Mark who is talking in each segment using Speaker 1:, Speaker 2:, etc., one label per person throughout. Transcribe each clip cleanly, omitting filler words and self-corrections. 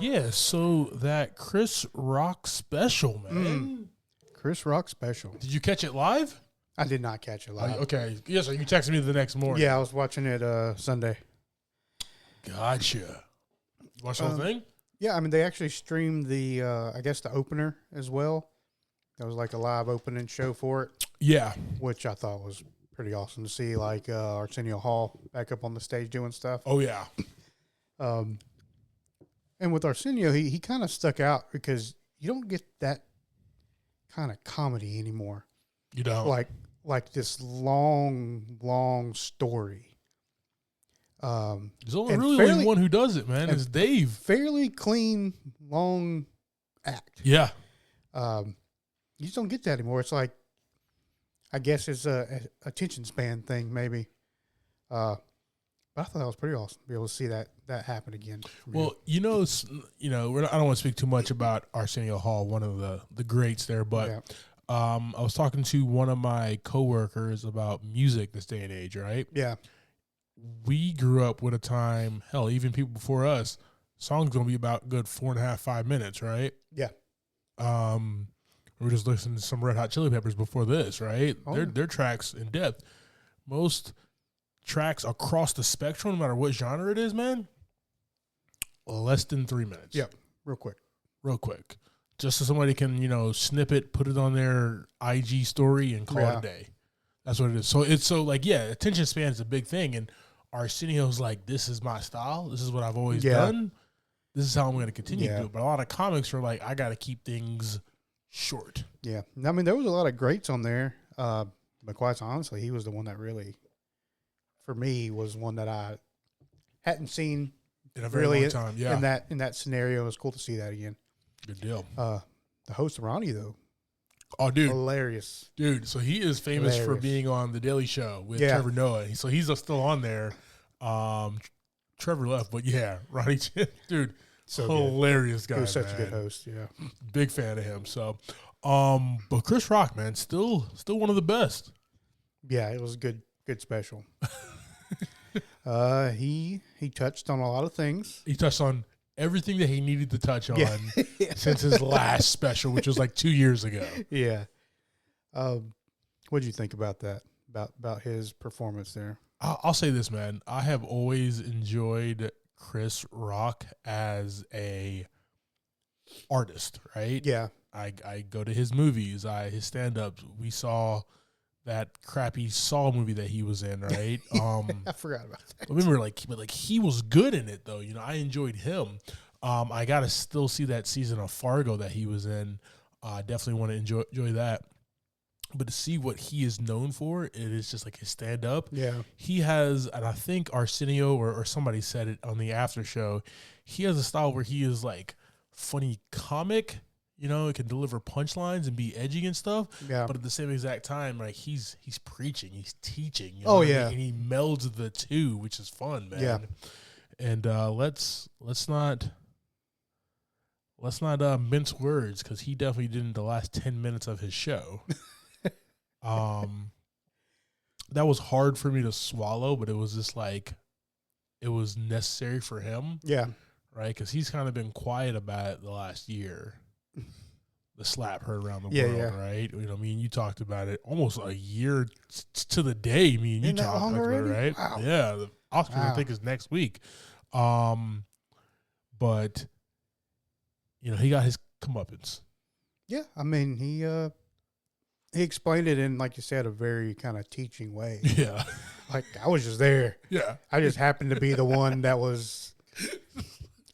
Speaker 1: Yeah, so that Chris Rock special, man.
Speaker 2: Chris Rock special.
Speaker 1: Did you catch it live?
Speaker 2: I did not catch it live.
Speaker 1: Okay. Yeah, so you texted me the next morning.
Speaker 2: Yeah, I was watching it Sunday.
Speaker 1: Gotcha. You watched the whole thing?
Speaker 2: Yeah, I mean, they actually streamed the, I guess, the opener as well. That was like a live opening show for it.
Speaker 1: Yeah.
Speaker 2: Which I thought was pretty awesome to see, like Arsenio Hall back up on the stage doing stuff.
Speaker 1: Oh, yeah.
Speaker 2: And with Arsenio, he kind of stuck out because you don't get that kind of comedy anymore.
Speaker 1: You don't.
Speaker 2: Like this long story.
Speaker 1: There's only one who does it, man. It's Dave.
Speaker 2: Fairly clean, long act.
Speaker 1: Yeah.
Speaker 2: You just don't get that anymore. It's like, I guess it's a attention span thing, maybe. But I thought that was pretty awesome to be able to see that happen again.
Speaker 1: Well, I don't want to speak too much about Arsenio Hall, one of the greats there, but
Speaker 2: Yeah.
Speaker 1: I was talking to one of my coworkers about music this day and age, right?
Speaker 2: Yeah.
Speaker 1: We grew up with a time, hell, even people before us, songs gonna be about good 4.5, 5 minutes, right?
Speaker 2: Yeah.
Speaker 1: We were just listening to some Red Hot Chili Peppers before this, right?
Speaker 2: Oh.
Speaker 1: Their tracks in depth. Most tracks across the spectrum, no matter what genre it is, man, less than 3 minutes.
Speaker 2: Yeah. Real quick.
Speaker 1: Just so somebody can, snip it, put it on their IG story and call it a day. That's what it is. So attention span is a big thing. And Arsenio's like, this is my style. This is what I've always done. This is how I'm going to continue to do it. But a lot of comics are like, I got to keep things short.
Speaker 2: Yeah. I mean, there was a lot of greats on there. But quite honestly, he was the one that really, for me, was one that I hadn't seen
Speaker 1: in a very long time. Yeah.
Speaker 2: In that scenario. It was cool to see that again.
Speaker 1: Good deal.
Speaker 2: The host, Ronnie, though.
Speaker 1: Oh, dude.
Speaker 2: Hilarious.
Speaker 1: Dude, so he is famous for being on The Daily Show with Trevor Noah. So he's still on there. Trevor left, but Ronnie, dude, so hilarious guy.
Speaker 2: He was such a good host,
Speaker 1: Big fan of him. So, but Chris Rock, man, still one of the best.
Speaker 2: Yeah, it was a good special. He touched on a lot of things.
Speaker 1: He touched on everything that he needed to touch on since his last special, which was like 2 years ago.
Speaker 2: Yeah. What did you think about that? About his performance there?
Speaker 1: I'll say this, man. I have always enjoyed Chris Rock as a artist, right?
Speaker 2: Yeah.
Speaker 1: I go to his movies, his stand-ups. We saw that crappy Saw movie that he was in, right?
Speaker 2: I forgot about that.
Speaker 1: I remember, but he was good in it, though. I enjoyed him. I got to still see that season of Fargo that he was in. I definitely want to enjoy that. But to see what he is known for, it is just like his stand-up.
Speaker 2: Yeah.
Speaker 1: He has, and I think Arsenio or somebody said it on the after show, he has a style where he is like funny comic, it can deliver punchlines and be edgy and stuff.
Speaker 2: Yeah.
Speaker 1: But at the same exact time, like he's preaching, he's teaching.
Speaker 2: Oh, yeah.
Speaker 1: And he melds the two, which is fun, man.
Speaker 2: Yeah.
Speaker 1: And let's not mince words, because he definitely didn't the last 10 minutes of his show. That was hard for me to swallow, but it was just like, it was necessary for him.
Speaker 2: Yeah.
Speaker 1: Right? Because he's kind of been quiet about it the last year. The slap heard around the world, right? Me and you talked about it almost a year to the day. Me and you talked about it, right?
Speaker 2: Wow.
Speaker 1: Yeah. The Oscars, I think, is next week. But, he got his comeuppance.
Speaker 2: Yeah. I mean, he explained it in, like you said, a very kind of teaching way.
Speaker 1: Yeah.
Speaker 2: Like, I was just there.
Speaker 1: Yeah.
Speaker 2: I just happened to be the one that was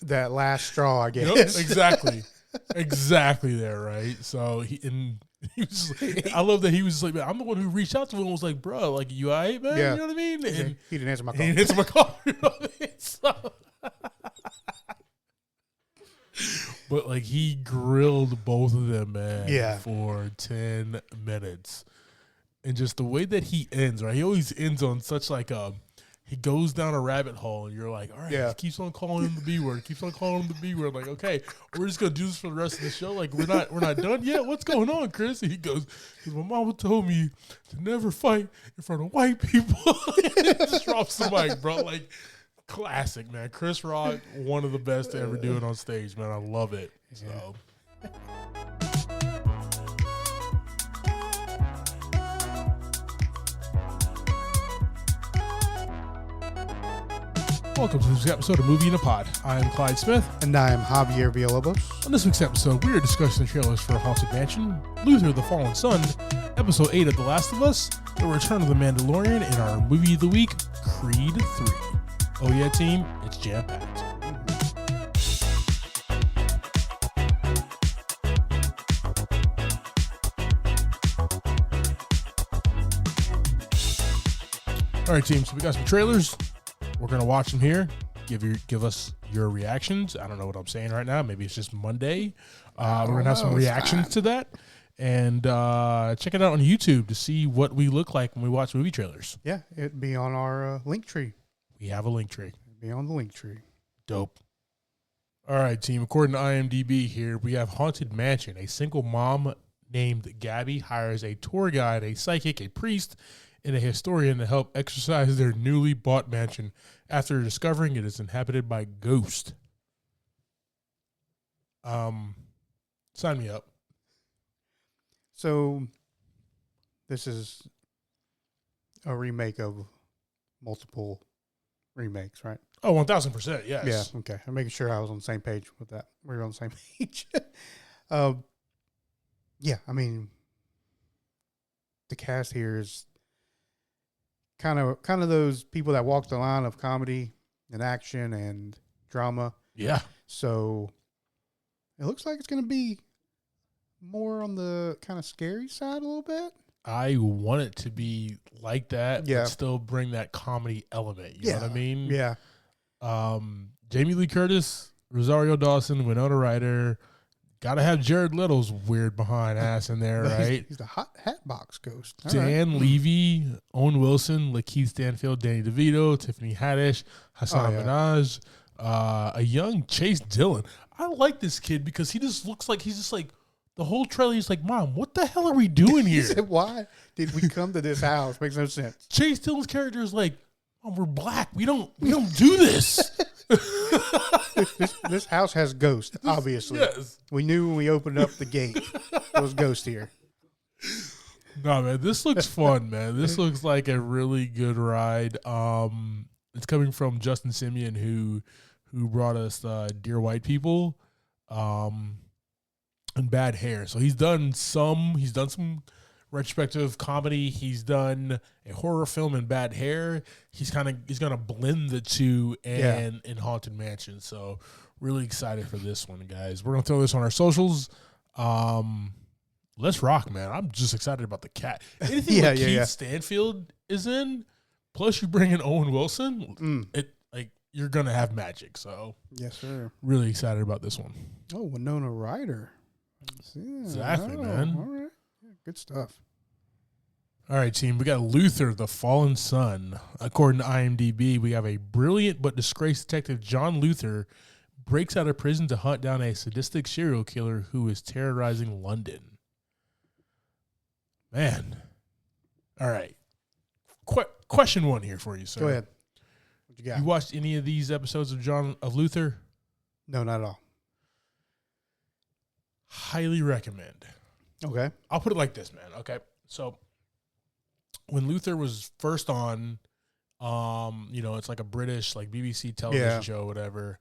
Speaker 2: that last straw, I guess.
Speaker 1: Yep, exactly. Exactly there, right? So he was like, I love that he was like, man, I'm the one who reached out to him and was like, bro, like, you all right, man?
Speaker 2: Yeah.
Speaker 1: You know what I mean? And
Speaker 2: he didn't answer my call.
Speaker 1: He didn't answer my call. You know what I mean? So, but like, he grilled both of them, man, for 10 minutes. And just the way that he ends, right? He always ends on such like he goes down a rabbit hole, and you're like, all right, he keeps on calling him the B word, keeps on calling him the B word. Like, okay, we're just gonna do this for the rest of the show. Like, we're not done yet. What's going on, Chris? And he goes, my mama told me to never fight in front of white people. Just drops the mic, bro. Like, Classic, man. Chris Rock, one of the best to ever do it on stage, man. I love it.
Speaker 2: Yeah.
Speaker 1: So. Welcome to this week's episode of Movie in a Pod. I am Clyde Smith.
Speaker 2: And I am Javier Villalobos.
Speaker 1: On this week's episode, we are discussing the trailers for Haunted Mansion, Luther the Fallen Son, Episode 8 of The Last of Us, The Return of the Mandalorian, and our Movie of the Week, Creed 3. Oh yeah, team, it's jam-packed. All right, team, so we got some trailers. We're going to watch them here. Give us your reactions. I don't know what I'm saying right now. Maybe it's just Monday. We're going to have some reactions to that. And check it out on YouTube to see what we look like when we watch movie trailers.
Speaker 2: Yeah, it'd be on our link tree.
Speaker 1: We have a link tree.
Speaker 2: It'd be on the link tree.
Speaker 1: Dope. All right, team. According to IMDb here, we have Haunted Mansion. A single mom named Gabby hires a tour guide, a psychic, a priest, and a historian to help exorcise their newly bought mansion after discovering it is inhabited by ghosts. Sign me up.
Speaker 2: So, this is a remake of multiple remakes, right?
Speaker 1: Oh, 1,000%, yes.
Speaker 2: Yeah, okay. I'm making sure I was on the same page with that. We were on the same page. Yeah, I mean, the cast here is kind of those people that walk the line of comedy and action and drama.
Speaker 1: Yeah.
Speaker 2: So it looks like it's going to be more on the kind of scary side a little bit.
Speaker 1: I want it to be like that,
Speaker 2: yeah,
Speaker 1: but still bring that comedy element. You know what I mean?
Speaker 2: Yeah.
Speaker 1: Jamie Lee Curtis, Rosario Dawson, Winona Ryder. Got to have Jared Little's weird behind ass in there, right?
Speaker 2: He's the hot hat box ghost. All
Speaker 1: Dan
Speaker 2: right.
Speaker 1: Levy, Owen Wilson, Lakeith Stanfield, Danny DeVito, Tiffany Haddish, Hassan Minaj, a young Chase Dillon. I like this kid because he just looks like he's just like the whole trailer. He's like, Mom, what the hell are we doing here?
Speaker 2: He said, why did we come to this house? Makes no sense.
Speaker 1: Chase Dillon's character is like, Mom, we're black. We don't do this.
Speaker 2: This house has ghosts, obviously.
Speaker 1: Yes.
Speaker 2: We knew when we opened up the gate. There was ghosts here.
Speaker 1: No, man, this looks fun, man. This looks like a really good ride. It's coming from Justin Simeon, who brought us Dear White People, and Bad Hair. So he's done some retrospective comedy. He's done a horror film in Bad Hair. He's gonna blend the two in Haunted Mansion. So really excited for this one, guys. We're gonna throw this on our socials. Let's rock, man. I'm just excited about the cat. Anything Keith Stanfield is in, plus you bring in Owen Wilson, you're gonna have magic. So
Speaker 2: yes, sir.
Speaker 1: Really excited about this one.
Speaker 2: Oh, Winona Ryder. Yeah,
Speaker 1: exactly, man.
Speaker 2: All right. Yeah, good stuff.
Speaker 1: All right, team. We got Luther, the Fallen Son. According to IMDb, we have a brilliant but disgraced detective, John Luther, breaks out of prison to hunt down a sadistic serial killer who is terrorizing London. Man. All right. Question one here for you, sir.
Speaker 2: Go ahead. What you got?
Speaker 1: You watched any of these episodes of Luther?
Speaker 2: No, not at all.
Speaker 1: Highly recommend.
Speaker 2: Okay.
Speaker 1: I'll put it like this, man. Okay. So when Luther was first on, it's like a British, like BBC television show, whatever.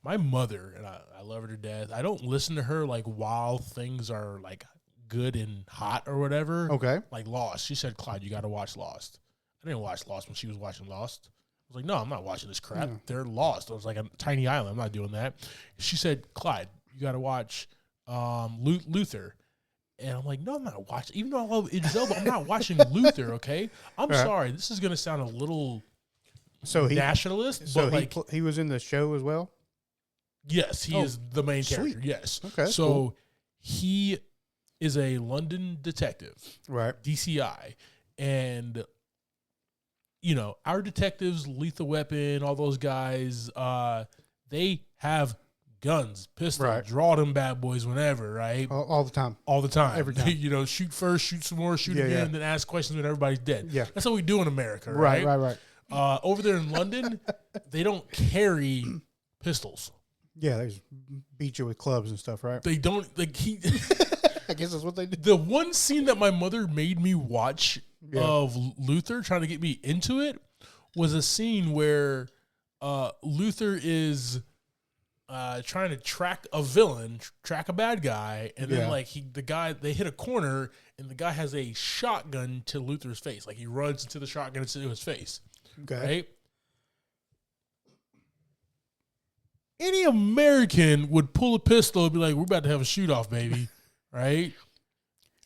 Speaker 1: My mother, and I love her to death. I don't listen to her like while things are like good and hot or whatever.
Speaker 2: Okay.
Speaker 1: Like Lost. She said, Clyde, you got to watch Lost. I didn't watch Lost when she was watching Lost. I was like, no, I'm not watching this crap.
Speaker 2: Yeah.
Speaker 1: They're lost. I was like a tiny island. I'm not doing that. She said, Clyde, you got to watch Luther. And I'm like, no, I'm not watching. Even though I love Idris Elba, I'm not watching Luther, okay? I'm sorry. This is going to sound a little nationalist.
Speaker 2: So
Speaker 1: but
Speaker 2: he was in the show as well?
Speaker 1: Yes, he is the main character, yes.
Speaker 2: Okay,
Speaker 1: so he is a London detective,
Speaker 2: right?
Speaker 1: DCI. And, our detectives, Lethal Weapon, all those guys, they have guns, pistols, draw them bad boys whenever, right?
Speaker 2: All the time.
Speaker 1: All the time.
Speaker 2: Every time.
Speaker 1: Shoot first, shoot some more, shoot again, and then ask questions when everybody's dead.
Speaker 2: Yeah.
Speaker 1: That's how we do in America,
Speaker 2: right?
Speaker 1: Right.
Speaker 2: Right.
Speaker 1: Over there in London, they don't carry pistols.
Speaker 2: Yeah, they just beat you with clubs and stuff, right?
Speaker 1: They don't like he.
Speaker 2: I guess that's what they do.
Speaker 1: The one scene that my mother made me watch of Luther trying to get me into it was a scene where Luther is trying to track a villain, track a bad guy, and then they hit a corner and the guy has a shotgun to Luther's face. Like he runs into the shotgun into his face.
Speaker 2: Okay.
Speaker 1: Right? Any American would pull a pistol and be like, we're about to have a shoot-off, baby. Right?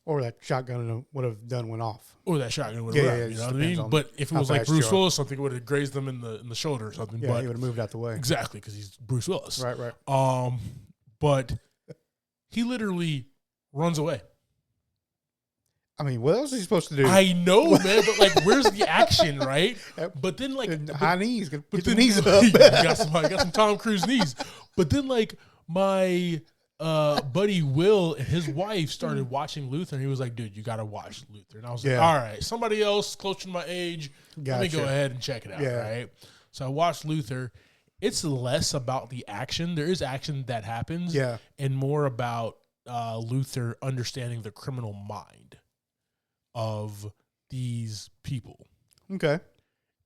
Speaker 2: Or that shotgun would have went off.
Speaker 1: Or that shotgun would have went off. You know what I mean? But if it was like Bruce Willis, something would have grazed them in the shoulder or something.
Speaker 2: Yeah,
Speaker 1: but
Speaker 2: he would have moved out the way.
Speaker 1: Exactly, because he's Bruce Willis.
Speaker 2: Right.
Speaker 1: But he literally runs away.
Speaker 2: I mean, what else is he supposed to do?
Speaker 1: I know, man, but like, where's the action, right? But then, like,
Speaker 2: high knees, get the
Speaker 1: knees
Speaker 2: up.
Speaker 1: I got some Tom Cruise knees. But then, like, my buddy Will and his wife started watching Luther, and he was like, "Dude, you got to watch Luther." And I was like, "All right, somebody else close to my age, let me go ahead and check it out." Right? So I watched Luther. It's less about the action. There is action that happens, and more about Luther understanding the criminal mind of these people.
Speaker 2: Okay.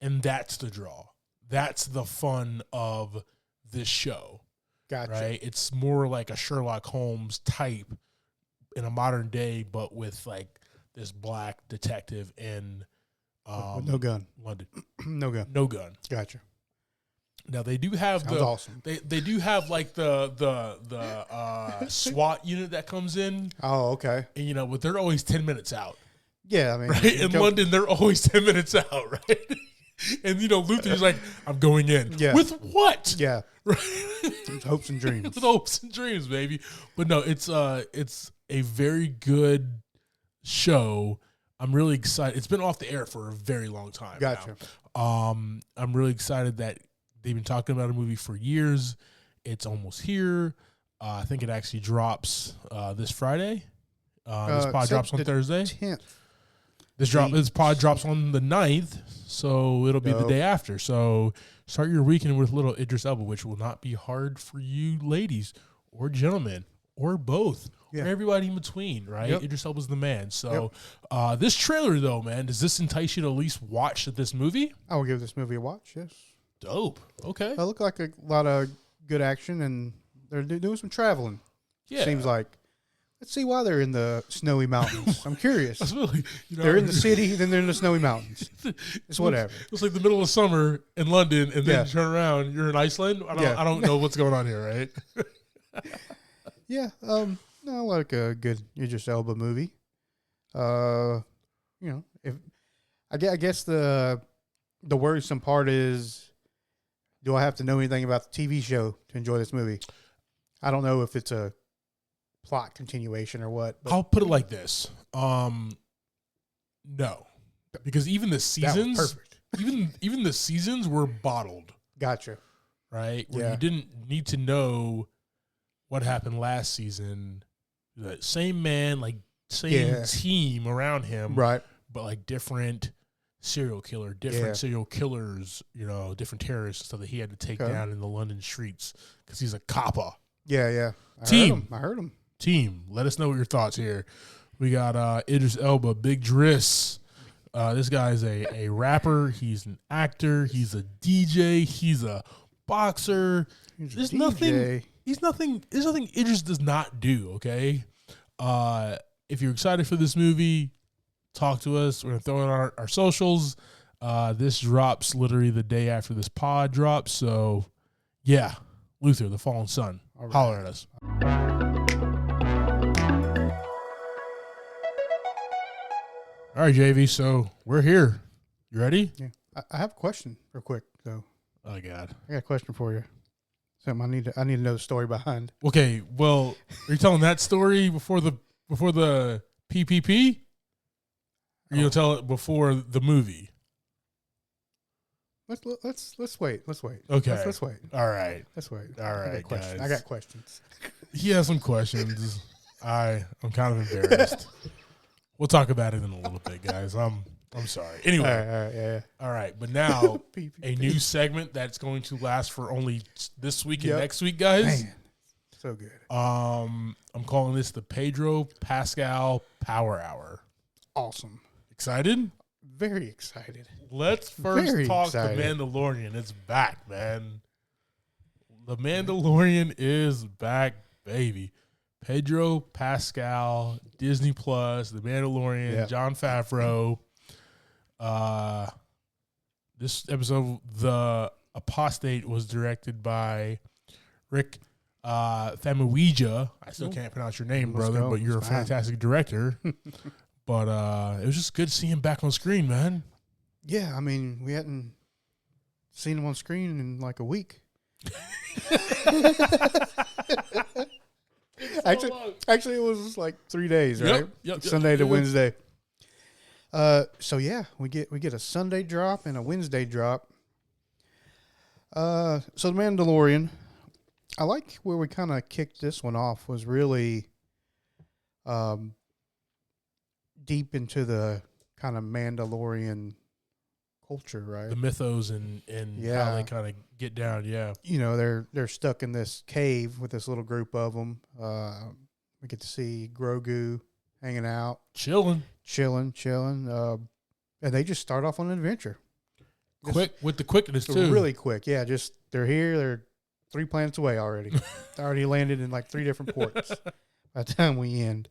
Speaker 1: And that's the draw. That's the fun of this show.
Speaker 2: Gotcha.
Speaker 1: Right? It's more like a Sherlock Holmes type in a modern day, but with like this black detective in
Speaker 2: no gun.
Speaker 1: London.
Speaker 2: No gun.
Speaker 1: No gun.
Speaker 2: Gotcha.
Speaker 1: Now they do have
Speaker 2: awesome.
Speaker 1: They do have like the SWAT unit that comes in.
Speaker 2: Oh, okay.
Speaker 1: And but they're always 10 minutes out.
Speaker 2: Yeah, I mean,
Speaker 1: right? In London, they're always 10 minutes out, right? And Luther's like, I'm going in.
Speaker 2: Yeah.
Speaker 1: With what?
Speaker 2: Yeah.
Speaker 1: Right?
Speaker 2: With hopes and dreams.
Speaker 1: With hopes and dreams, baby. But no, it's a very good show. I'm really excited. It's been off the air for a very long time.
Speaker 2: Gotcha.
Speaker 1: Now. I'm really excited that they've been talking about a movie for years. It's almost here. I think it actually drops this Friday. This pod drops on Thursday.
Speaker 2: 10th.
Speaker 1: This pod drops on the 9th, so it'll be the day after. So start your weekend with a little Idris Elba, which will not be hard for you ladies or gentlemen or both or everybody in between, right?
Speaker 2: Yep.
Speaker 1: Idris Elba's the man. So this trailer, though, man, does this entice you to at least watch this movie?
Speaker 2: I will give this movie a watch, yes.
Speaker 1: Dope. Okay.
Speaker 2: It looked like a lot of good action, and they're doing some traveling.
Speaker 1: Yeah.
Speaker 2: Seems like. Let's see why they're in the snowy mountains. I'm curious.
Speaker 1: Really,
Speaker 2: they're in the city, then they're in the snowy mountains. It's whatever.
Speaker 1: It's like the middle of summer in London, and then you turn around, you're in Iceland. I don't know what's going on here, right?
Speaker 2: Yeah. No, I like a good Idris Elba movie. If I guess the worrisome part is, do I have to know anything about the TV show to enjoy this movie? I don't know if it's a plot continuation or what.
Speaker 1: I'll put it like this. No. Because even the seasons even the seasons were bottled.
Speaker 2: Gotcha.
Speaker 1: Right? Where you didn't need to know what happened last season. The same man, like same team around him.
Speaker 2: Right.
Speaker 1: But like different serial killers, different terrorists and stuff that he had to take down in the London streets because he's a copper.
Speaker 2: Yeah. I heard him.
Speaker 1: Team, let us know what your thoughts here. We got Idris Elba, Big Driss. This guy is a rapper. He's an actor. He's a DJ. He's a boxer. There's nothing Idris does not do, okay? If you're excited for this movie, talk to us. We're going to throw it on our socials. This drops literally the day after this pod drops. So, yeah, Luther, the Fallen Son. Right. Holler at us. All right, JV, so we're here. You ready?
Speaker 2: Yeah. I have a question real quick, though.
Speaker 1: Oh, God.
Speaker 2: I got a question for you. Something I need to know the story behind.
Speaker 1: Okay, well, are you telling that story before the PPP? Or you'll tell it before the movie?
Speaker 2: Let's wait.
Speaker 1: Okay.
Speaker 2: Let's wait.
Speaker 1: All right.
Speaker 2: Let's wait.
Speaker 1: All right, guys.
Speaker 2: I got questions.
Speaker 1: He has some questions. I'm kind of embarrassed. We'll talk about it in a little bit, guys. I'm I'm sorry. Anyway.
Speaker 2: All right, yeah.
Speaker 1: All right, but now a new segment that's going to last for only this week and next week, guys.
Speaker 2: Man, so good.
Speaker 1: I'm calling this the Pedro Pascal Power Hour.
Speaker 2: Awesome.
Speaker 1: Excited?
Speaker 2: Very excited.
Speaker 1: Let's first talk The Mandalorian. It's back, man. The Mandalorian is back, baby. Pedro Pascal, Disney Plus, The Mandalorian, Jon Favreau. This episode, The Apostate, was directed by Rick Famuyiwa. I still can't pronounce your name, brother, but you're a fantastic director. But it was just good to see him back on screen, man.
Speaker 2: Yeah, I mean, we hadn't seen him on screen in like a week. Actually, it was like 3 days, right?
Speaker 1: Yep,
Speaker 2: Sunday to Wednesday. So yeah, we get a Sunday drop and a Wednesday drop. So The Mandalorian, I like where we kind of kicked this one off was really deep into the kind of Mandalorian culture, right?
Speaker 1: The mythos and how they kind of get down,
Speaker 2: You know, they're stuck in this cave with this little group of them. We get to see Grogu hanging out.
Speaker 1: Chilling.
Speaker 2: And they just start off on an adventure.
Speaker 1: Quick, with the quickness, too.
Speaker 2: Really quick, yeah. Just, they're here. They're 3 planets away already. They already landed in like 3 different ports by the time we end.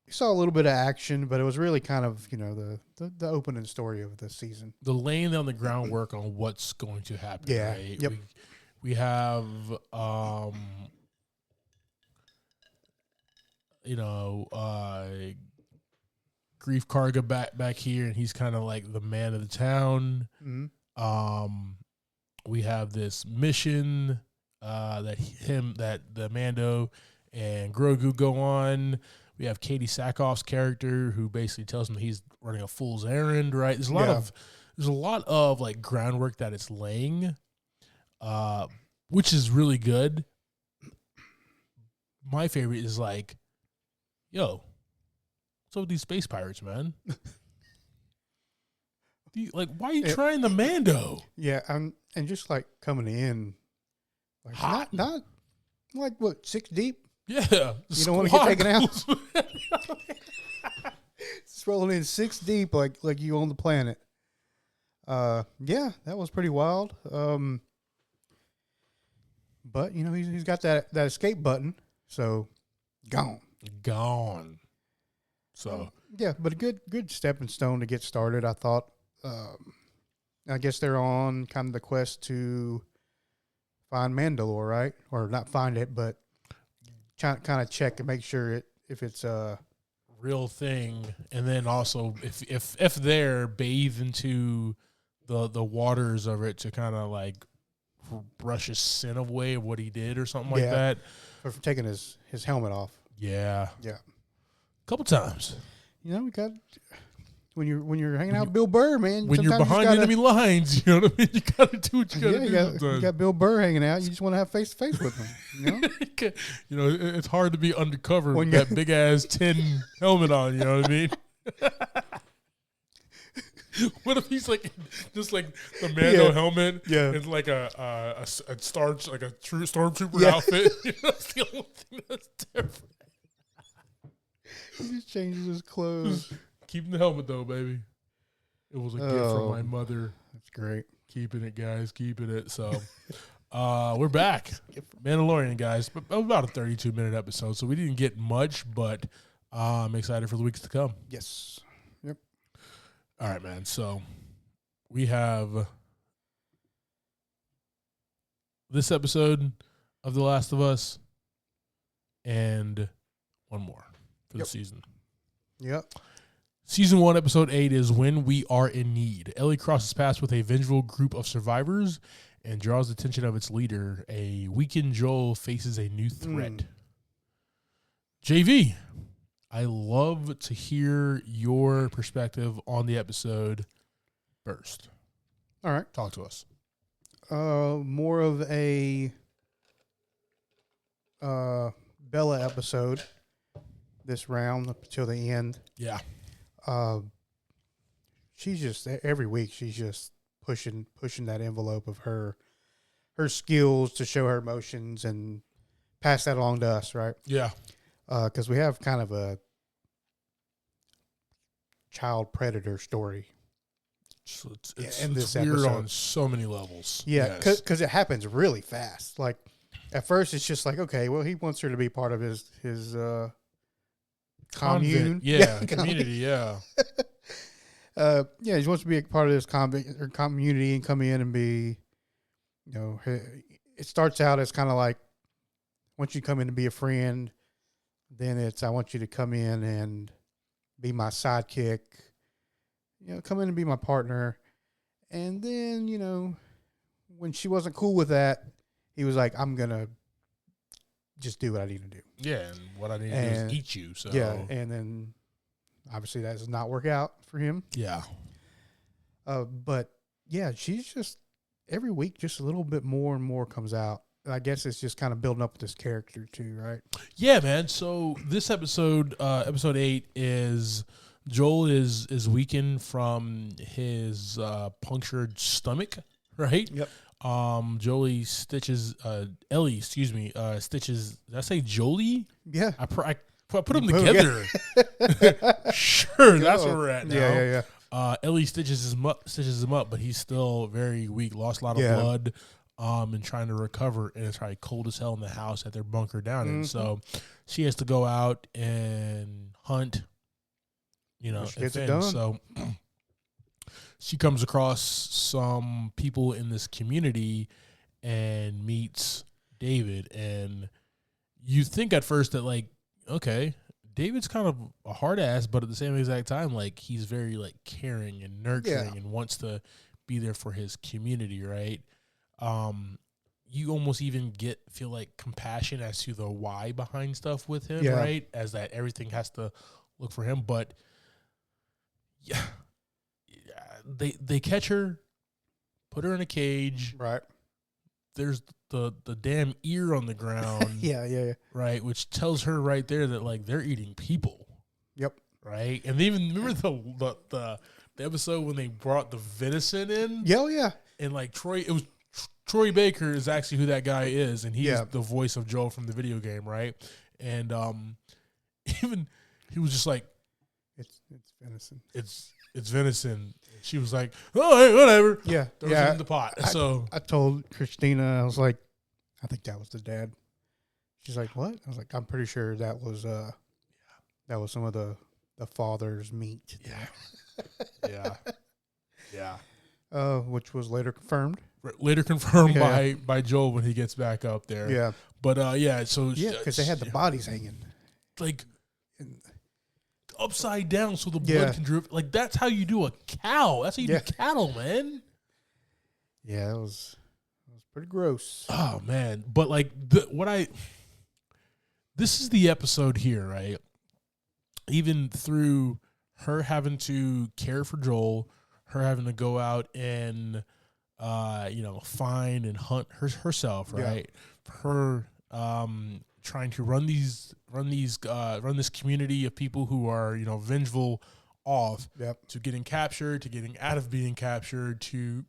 Speaker 2: We saw a little bit of action, but it was really kind of, you know, the opening story of the season.
Speaker 1: The laying down the groundwork on what's going to happen.
Speaker 2: Yeah.
Speaker 1: Right?
Speaker 2: Yep.
Speaker 1: We have, Grief Karga back here, and he's kind of like the man of the town.
Speaker 2: Mm-hmm.
Speaker 1: We have this mission that the Mando and Grogu go on. We have Katie Sackhoff's character who basically tells him he's running a fool's errand, right? There's a lot of like groundwork that it's laying, which is really good. My favorite is like, yo, what's up with these space pirates, man? Why are you trying the Mando?
Speaker 2: Yeah, and just like coming in, like
Speaker 1: hot,
Speaker 2: not like what 6 deep.
Speaker 1: Yeah,
Speaker 2: you don't want to get taken out. Just rolling in 6 deep, like you own the planet. Yeah, that was pretty wild. But you know he's got that escape button, so gone.
Speaker 1: So
Speaker 2: yeah, but a good stepping stone to get started. I thought. I guess they're on kind of the quest to find Mandalore, right? Or not find it, but kind of check and make sure if it's a
Speaker 1: real thing, and then also if they're bathe into the waters of it to kind of like brush his sin away of what he did or something like that.
Speaker 2: Or for taking his helmet off.
Speaker 1: Yeah.
Speaker 2: Yeah.
Speaker 1: A couple times.
Speaker 2: You know, we got when you're hanging out with Bill Burr, man.
Speaker 1: When you're behind enemy lines, you know what I mean? You gotta do what you gotta do.
Speaker 2: You got Bill Burr hanging out. You just want to have face to face with him. You know?
Speaker 1: You know, it's hard to be undercover with that big ass tin helmet on. You know what I mean? What if he's like just like the Mando helmet?
Speaker 2: Yeah,
Speaker 1: it's like a true stormtrooper outfit. You know, that's the only thing that's different.
Speaker 2: He just changes his clothes.
Speaker 1: Keeping the helmet though, baby. It was a gift from my mother.
Speaker 2: That's great.
Speaker 1: Keeping it, guys. Keeping it. So, we're back. Mandalorian, guys. About a 32-minute episode, so we didn't get much, but I'm excited for the weeks to come.
Speaker 2: Yes. Yep.
Speaker 1: All right, man. So we have this episode of The Last of Us and one more for the season.
Speaker 2: Yep.
Speaker 1: Season 1, Episode 8 is When We Are in Need. Ellie crosses paths with a vengeful group of survivors and draws the attention of its leader. A weakened Joel faces a new threat. JV, I love to hear your perspective on the episode first.
Speaker 2: All right.
Speaker 1: Talk to us.
Speaker 2: More of a Bella episode this round up until the end.
Speaker 1: Yeah.
Speaker 2: she's just every week she's just pushing that envelope of her skills to show her emotions and pass that along to us, right?
Speaker 1: Yeah.
Speaker 2: Because we have kind of a child predator story.
Speaker 1: So it's
Speaker 2: this
Speaker 1: weird
Speaker 2: episode.
Speaker 1: on so many levels.
Speaker 2: Yeah, because it happens really fast. Like at first, it's just like, okay, well, he wants her to be part of his commune,
Speaker 1: community, yeah.
Speaker 2: He wants to be a part of this community and come in and be, it starts out as kind of like, once you come in to be a friend, then it's I want you to come in and be my sidekick. Come in and be my partner. And then, when she wasn't cool with that, he was like, I'm going to just do what I need to do.
Speaker 1: Yeah, and what I need to do is eat you. So
Speaker 2: yeah, and then obviously that does not work out for him.
Speaker 1: Yeah.
Speaker 2: But, yeah, she's just, every week just a little bit more and more comes out. I guess it's just kind of building up with this character too, right?
Speaker 1: Yeah, man. So this episode, episode 8, is Joel is weakened from his punctured stomach, right?
Speaker 2: Yep.
Speaker 1: Ellie stitches. Stitches. Did I say Jolie?
Speaker 2: Yeah.
Speaker 1: I put them together. Sure, that's where we're at now.
Speaker 2: Yeah.
Speaker 1: Ellie stitches him up, but he's still very weak. Lost a lot of blood. And trying to recover, and it's probably cold as hell in the house that they're bunkered down in. So she has to go out and hunt.
Speaker 2: She gets it done.
Speaker 1: So she comes across some people in this community and meets David. And you think at first that, like, okay, David's kind of a hard ass, but at the same exact time, like, he's very, like, caring and nurturing and wants to be there for his community, right? You almost even feel like compassion as to the why behind stuff with him, right? As that everything has to look for him, but they catch her, put her in a cage,
Speaker 2: right?
Speaker 1: There's the damn ear on the ground,
Speaker 2: yeah,
Speaker 1: right, which tells her right there that, like, they're eating people.
Speaker 2: Yep.
Speaker 1: Right, and even remember the episode when they brought the venison in?
Speaker 2: Yeah.
Speaker 1: And like Troy Baker is actually who that guy is, and he's the voice of Joel from the video game, right? And even he was just like, "It's venison. It's venison." She was like, "Oh, hey, whatever."
Speaker 2: Yeah,
Speaker 1: throws it in the pot.
Speaker 2: I told Christina, I was like, "I think that was the dad." She's like, "What?" I was like, "I'm pretty sure that was some of the father's meat."
Speaker 1: Yeah.
Speaker 2: Which was later confirmed.
Speaker 1: By Joel when he gets back up there.
Speaker 2: Yeah.
Speaker 1: But so
Speaker 2: because they had the bodies hanging
Speaker 1: like upside down so the blood can drip. Like, that's how you do a cow. That's how you do cattle, man.
Speaker 2: Yeah, it was pretty gross.
Speaker 1: Oh man. But like this is the episode here, right? Even through her having to care for Joel, her having to go out and find and hunt herself, right? Her trying to run this community of people who are, vengeful off, to getting captured, to getting out of being captured, to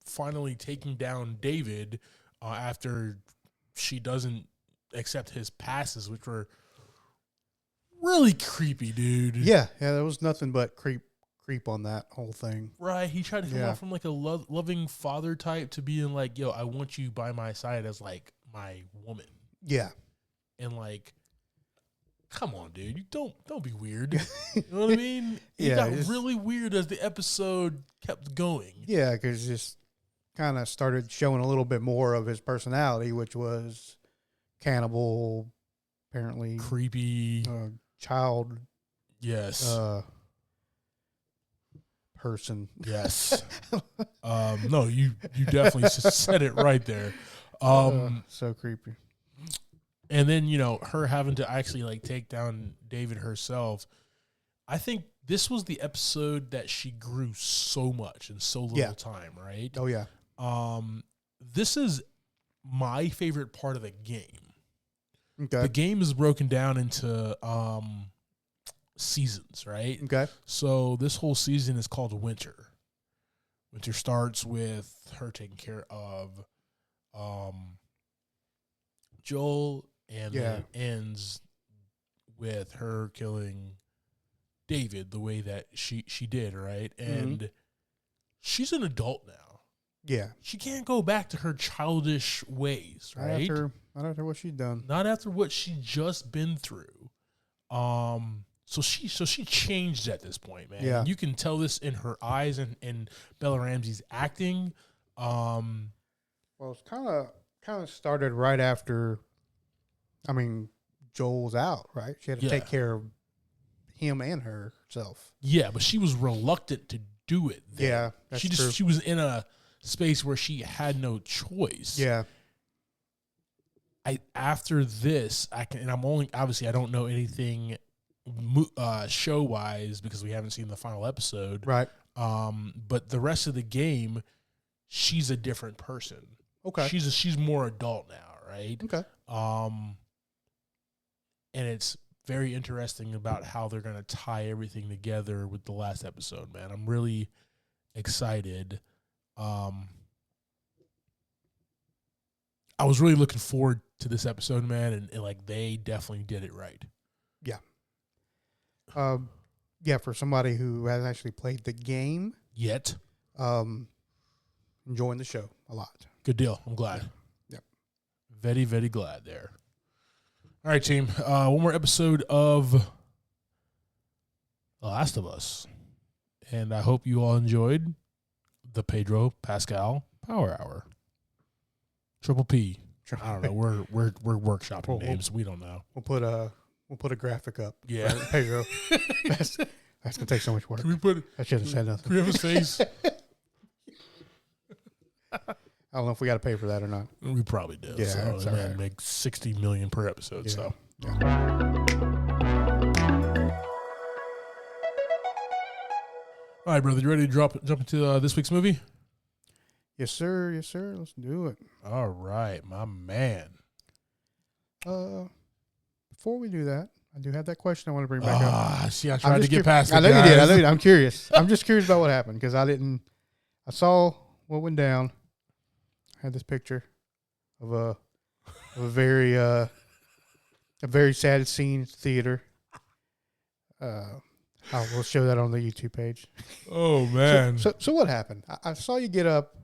Speaker 1: finally taking down David after she doesn't accept his passes, which were really creepy, dude.
Speaker 2: Yeah, there was nothing but creep on that whole thing.
Speaker 1: Right, he tried to come off from like a loving father type to being like, yo, I want you by my side as like my woman.
Speaker 2: Yeah.
Speaker 1: And like, come on, dude, you don't be weird. You know what I mean? It got really weird as the episode kept going.
Speaker 2: Yeah, because just kind of started showing a little bit more of his personality, which was cannibal, apparently
Speaker 1: creepy,
Speaker 2: child.
Speaker 1: Yes.
Speaker 2: Person.
Speaker 1: Yes. No, you definitely said it right there.
Speaker 2: So creepy.
Speaker 1: And then, her having to actually like take down David herself. I think this was the episode that she grew so much in so little time, right?
Speaker 2: Oh yeah.
Speaker 1: This is my favorite part of the game.
Speaker 2: Okay.
Speaker 1: The game is broken down into seasons, right?
Speaker 2: Okay.
Speaker 1: So this whole season is called Winter. Winter starts with her taking care of Joel, and then it ends with her killing David the way that she did, right? And she's an adult now.
Speaker 2: Yeah.
Speaker 1: She can't go back to her childish ways, right?
Speaker 2: Not after what she's done.
Speaker 1: Not after what she just been through. So she changed at this point, man.
Speaker 2: Yeah.
Speaker 1: And you can tell this in her eyes and Bella Ramsey's acting.
Speaker 2: Well, it's kind of started right after. I mean, Joel's out, right? She had to take care of him and herself.
Speaker 1: Yeah, but she was reluctant to do it then.
Speaker 2: Yeah, that's true.
Speaker 1: She was in a space where she had no choice.
Speaker 2: Yeah.
Speaker 1: After this, I don't know anything show wise because we haven't seen the final episode.
Speaker 2: Right.
Speaker 1: But the rest of the game, she's a different person.
Speaker 2: Okay.
Speaker 1: She's more adult now, right?
Speaker 2: Okay.
Speaker 1: And it's very interesting about how they're going to tie everything together with the last episode, man. I'm really excited. I was really looking forward to this episode, man, and like they definitely did it right.
Speaker 2: Yeah. Yeah, for somebody who has actually played the game
Speaker 1: yet,
Speaker 2: enjoying the show a lot.
Speaker 1: Good deal. I'm glad.
Speaker 2: Yep.
Speaker 1: Very, very glad there. All right, team. One more episode of The Last of Us. And I hope you all enjoyed the Pedro Pascal Power Hour. Triple P. I don't know. We're workshopping names. We don't know.
Speaker 2: We'll put a graphic up.
Speaker 1: Yeah.
Speaker 2: Pedro. That's gonna take so much work.
Speaker 1: Can we put
Speaker 2: I should have said nothing.
Speaker 1: Can we have his face?
Speaker 2: I don't know if we got to pay for that or not.
Speaker 1: We probably do.
Speaker 2: Yeah,
Speaker 1: so,
Speaker 2: that's all right.
Speaker 1: Make $60 million per episode.
Speaker 2: Yeah.
Speaker 1: So.
Speaker 2: Yeah.
Speaker 1: All right, brother. You ready to jump into this week's movie?
Speaker 2: Yes, sir. Yes, sir. Let's do it.
Speaker 1: All right, my man.
Speaker 2: Before we do that, I do have that question I want to bring back up.
Speaker 1: See, I tried to get past it.
Speaker 2: I know
Speaker 1: guys.
Speaker 2: you did. I know you did. I'm curious. I'm just curious about what happened because I saw what went down. I had this picture of a very sad scene at the theater. We'll show that on the YouTube page.
Speaker 1: Oh man!
Speaker 2: So what happened? I saw you get up,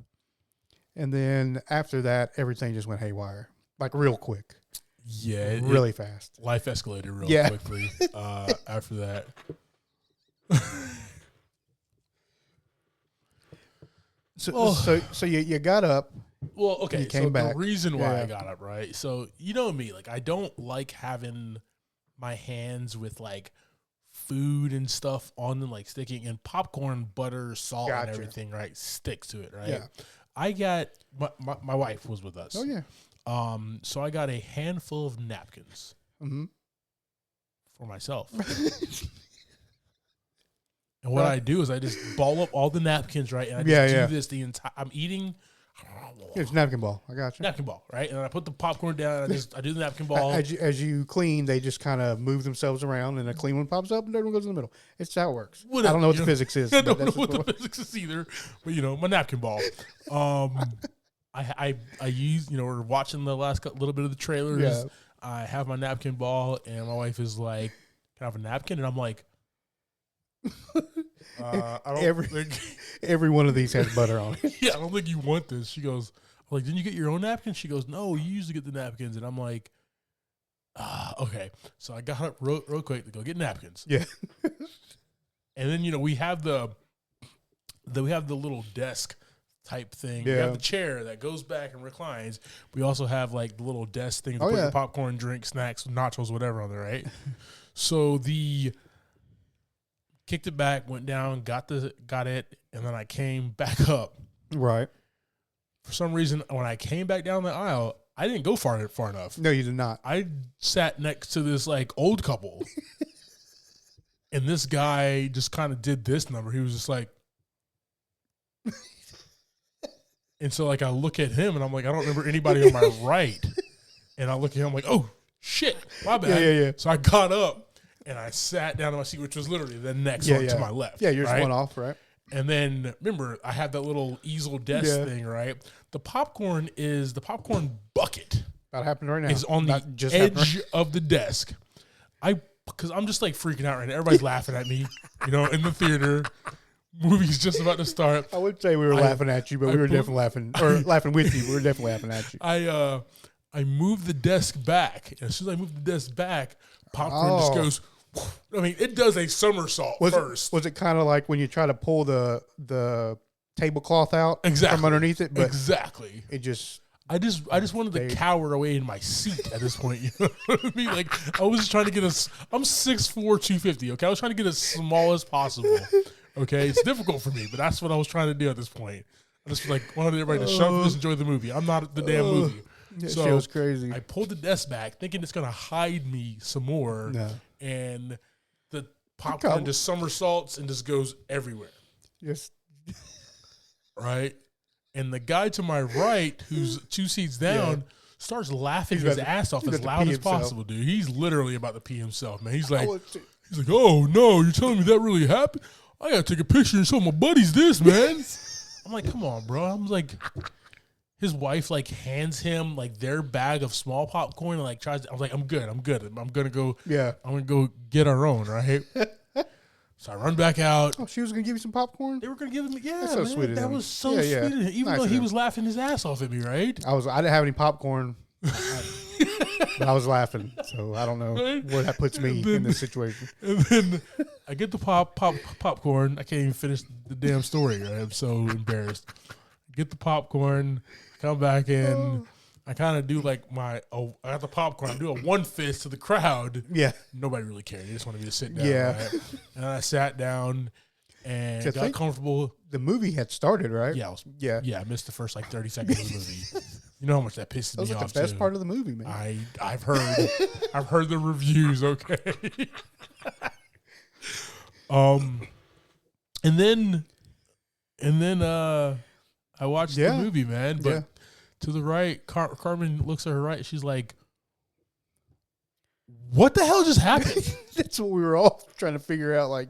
Speaker 2: and then after that, everything just went haywire, like real quick.
Speaker 1: Yeah,
Speaker 2: really fast.
Speaker 1: Life escalated real quickly after that. So you got up. Well, okay.
Speaker 2: You came back.
Speaker 1: The reason why I got up, right? So you know me, like I don't like having my hands with like food and stuff on them, like sticking, and popcorn, butter, salt, and everything, right? Sticks to it, right?
Speaker 2: Yeah.
Speaker 1: I got my wife was with us.
Speaker 2: Oh yeah.
Speaker 1: So I got a handful of napkins for myself. And what I do is I just ball up all the napkins, right? And I just do this the entire. I'm eating.
Speaker 2: It's napkin ball. I got you.
Speaker 1: Napkin ball, right? And I put the popcorn down. And I do the napkin ball.
Speaker 2: As you clean, they just kind of move themselves around, and a clean one pops up, and the other one goes in the middle. It's how it works.
Speaker 1: Whatever,
Speaker 2: I don't know what the physics is.
Speaker 1: I don't know what the physics is either, but my napkin ball. I use, we're watching the last little bit of the trailers.
Speaker 2: Yeah.
Speaker 1: I have my napkin ball, and my wife is like, "Can I have a napkin?" And I'm like, I don't think
Speaker 2: every one of these has butter on it.
Speaker 1: Yeah, I don't think you want this. She goes, I'm like, didn't you get your own napkins? She goes, no, you usually get the napkins. And I'm like, okay. So I got up real quick to go get napkins.
Speaker 2: Yeah.
Speaker 1: And then, we have the little desk type thing.
Speaker 2: Yeah.
Speaker 1: We have the chair that goes back and reclines. We also have like the little desk thing to put your popcorn, drink, snacks, nachos, whatever on there, right? So kicked it back, went down, got it, and then I came back up.
Speaker 2: Right.
Speaker 1: For some reason, when I came back down the aisle, I didn't go far enough.
Speaker 2: No, you did not.
Speaker 1: I sat next to this like old couple, and this guy just kind of did this number. He was just like, and so like I look at him and I'm like, I don't remember anybody on my right, and I look at him like, oh shit, my bad.
Speaker 2: Yeah.
Speaker 1: So I got up. and I sat down in my seat, which was literally the next one to my left.
Speaker 2: Yeah, you're
Speaker 1: right?
Speaker 2: one off, right?
Speaker 1: And then, remember, I had that little easel desk thing, right? The popcorn bucket.
Speaker 2: That happened right now.
Speaker 1: Is on the edge of the desk. Because I'm just like freaking out right now. Everybody's laughing at me, in the theater. Movie's just about to start.
Speaker 2: I would say we were laughing at you, but we were definitely laughing, or laughing with you. We were definitely laughing at you.
Speaker 1: I moved the desk back. And as soon as I moved the desk back, popcorn just goes. I mean, it does a somersault first.
Speaker 2: Was it kind of like when you try to pull the tablecloth out from underneath it? But
Speaker 1: exactly.
Speaker 2: It just.
Speaker 1: I just wanted to cower away in my seat at this point. You know what I mean? Like, I was just trying to get I'm 6'4", 250, okay? I was trying to get as small as possible, okay? It's difficult for me, but that's what I was trying to do at this point. I just wanted everybody to shut up and just enjoy the movie. I'm not the damn movie.
Speaker 2: That shit was crazy.
Speaker 1: I pulled the desk back thinking it's going to hide me some more, and the popcorn just somersaults and just goes everywhere.
Speaker 2: Yes.
Speaker 1: Right? And the guy to my right, who's 2 seats down, starts laughing his ass off as loud as possible, dude. He's literally about to pee himself, man. He's like, oh, no, you're telling me that really happened? I got to take a picture and show my buddies this, man. I'm like, come on, bro. I'm like, his wife, hands him, their bag of small popcorn and, tries to, I was like, I'm good. I'm going to go. Yeah. I'm going to go get our own, right? So I run back out.
Speaker 2: Oh, she was going to give you some popcorn?
Speaker 1: They were going to give him,
Speaker 2: That's so sweet of
Speaker 1: that
Speaker 2: them.
Speaker 1: was so sweet of him. Even though he was laughing his ass off at me, right?
Speaker 2: I didn't have any popcorn, but I was laughing. So I don't know where that puts me in this situation.
Speaker 1: And then I get the popcorn. I can't even finish the damn story, right? I'm so embarrassed. Get the popcorn, come back in. I kind of do I got the popcorn. I do a one fist to the crowd.
Speaker 2: Yeah.
Speaker 1: Nobody really cared. They just wanted me to sit down.
Speaker 2: Yeah.
Speaker 1: Right? And I sat down and got comfortable.
Speaker 2: The movie had started, right?
Speaker 1: Yeah. I missed the first 30 seconds of the movie. You know how much that pisses me off.
Speaker 2: That's the best part of the movie, man.
Speaker 1: I've heard the reviews. Okay. And then I watched the movie, man. But to the right, Carmen looks at her right. She's like, "What the hell just happened?"
Speaker 2: That's what we were all trying to figure out,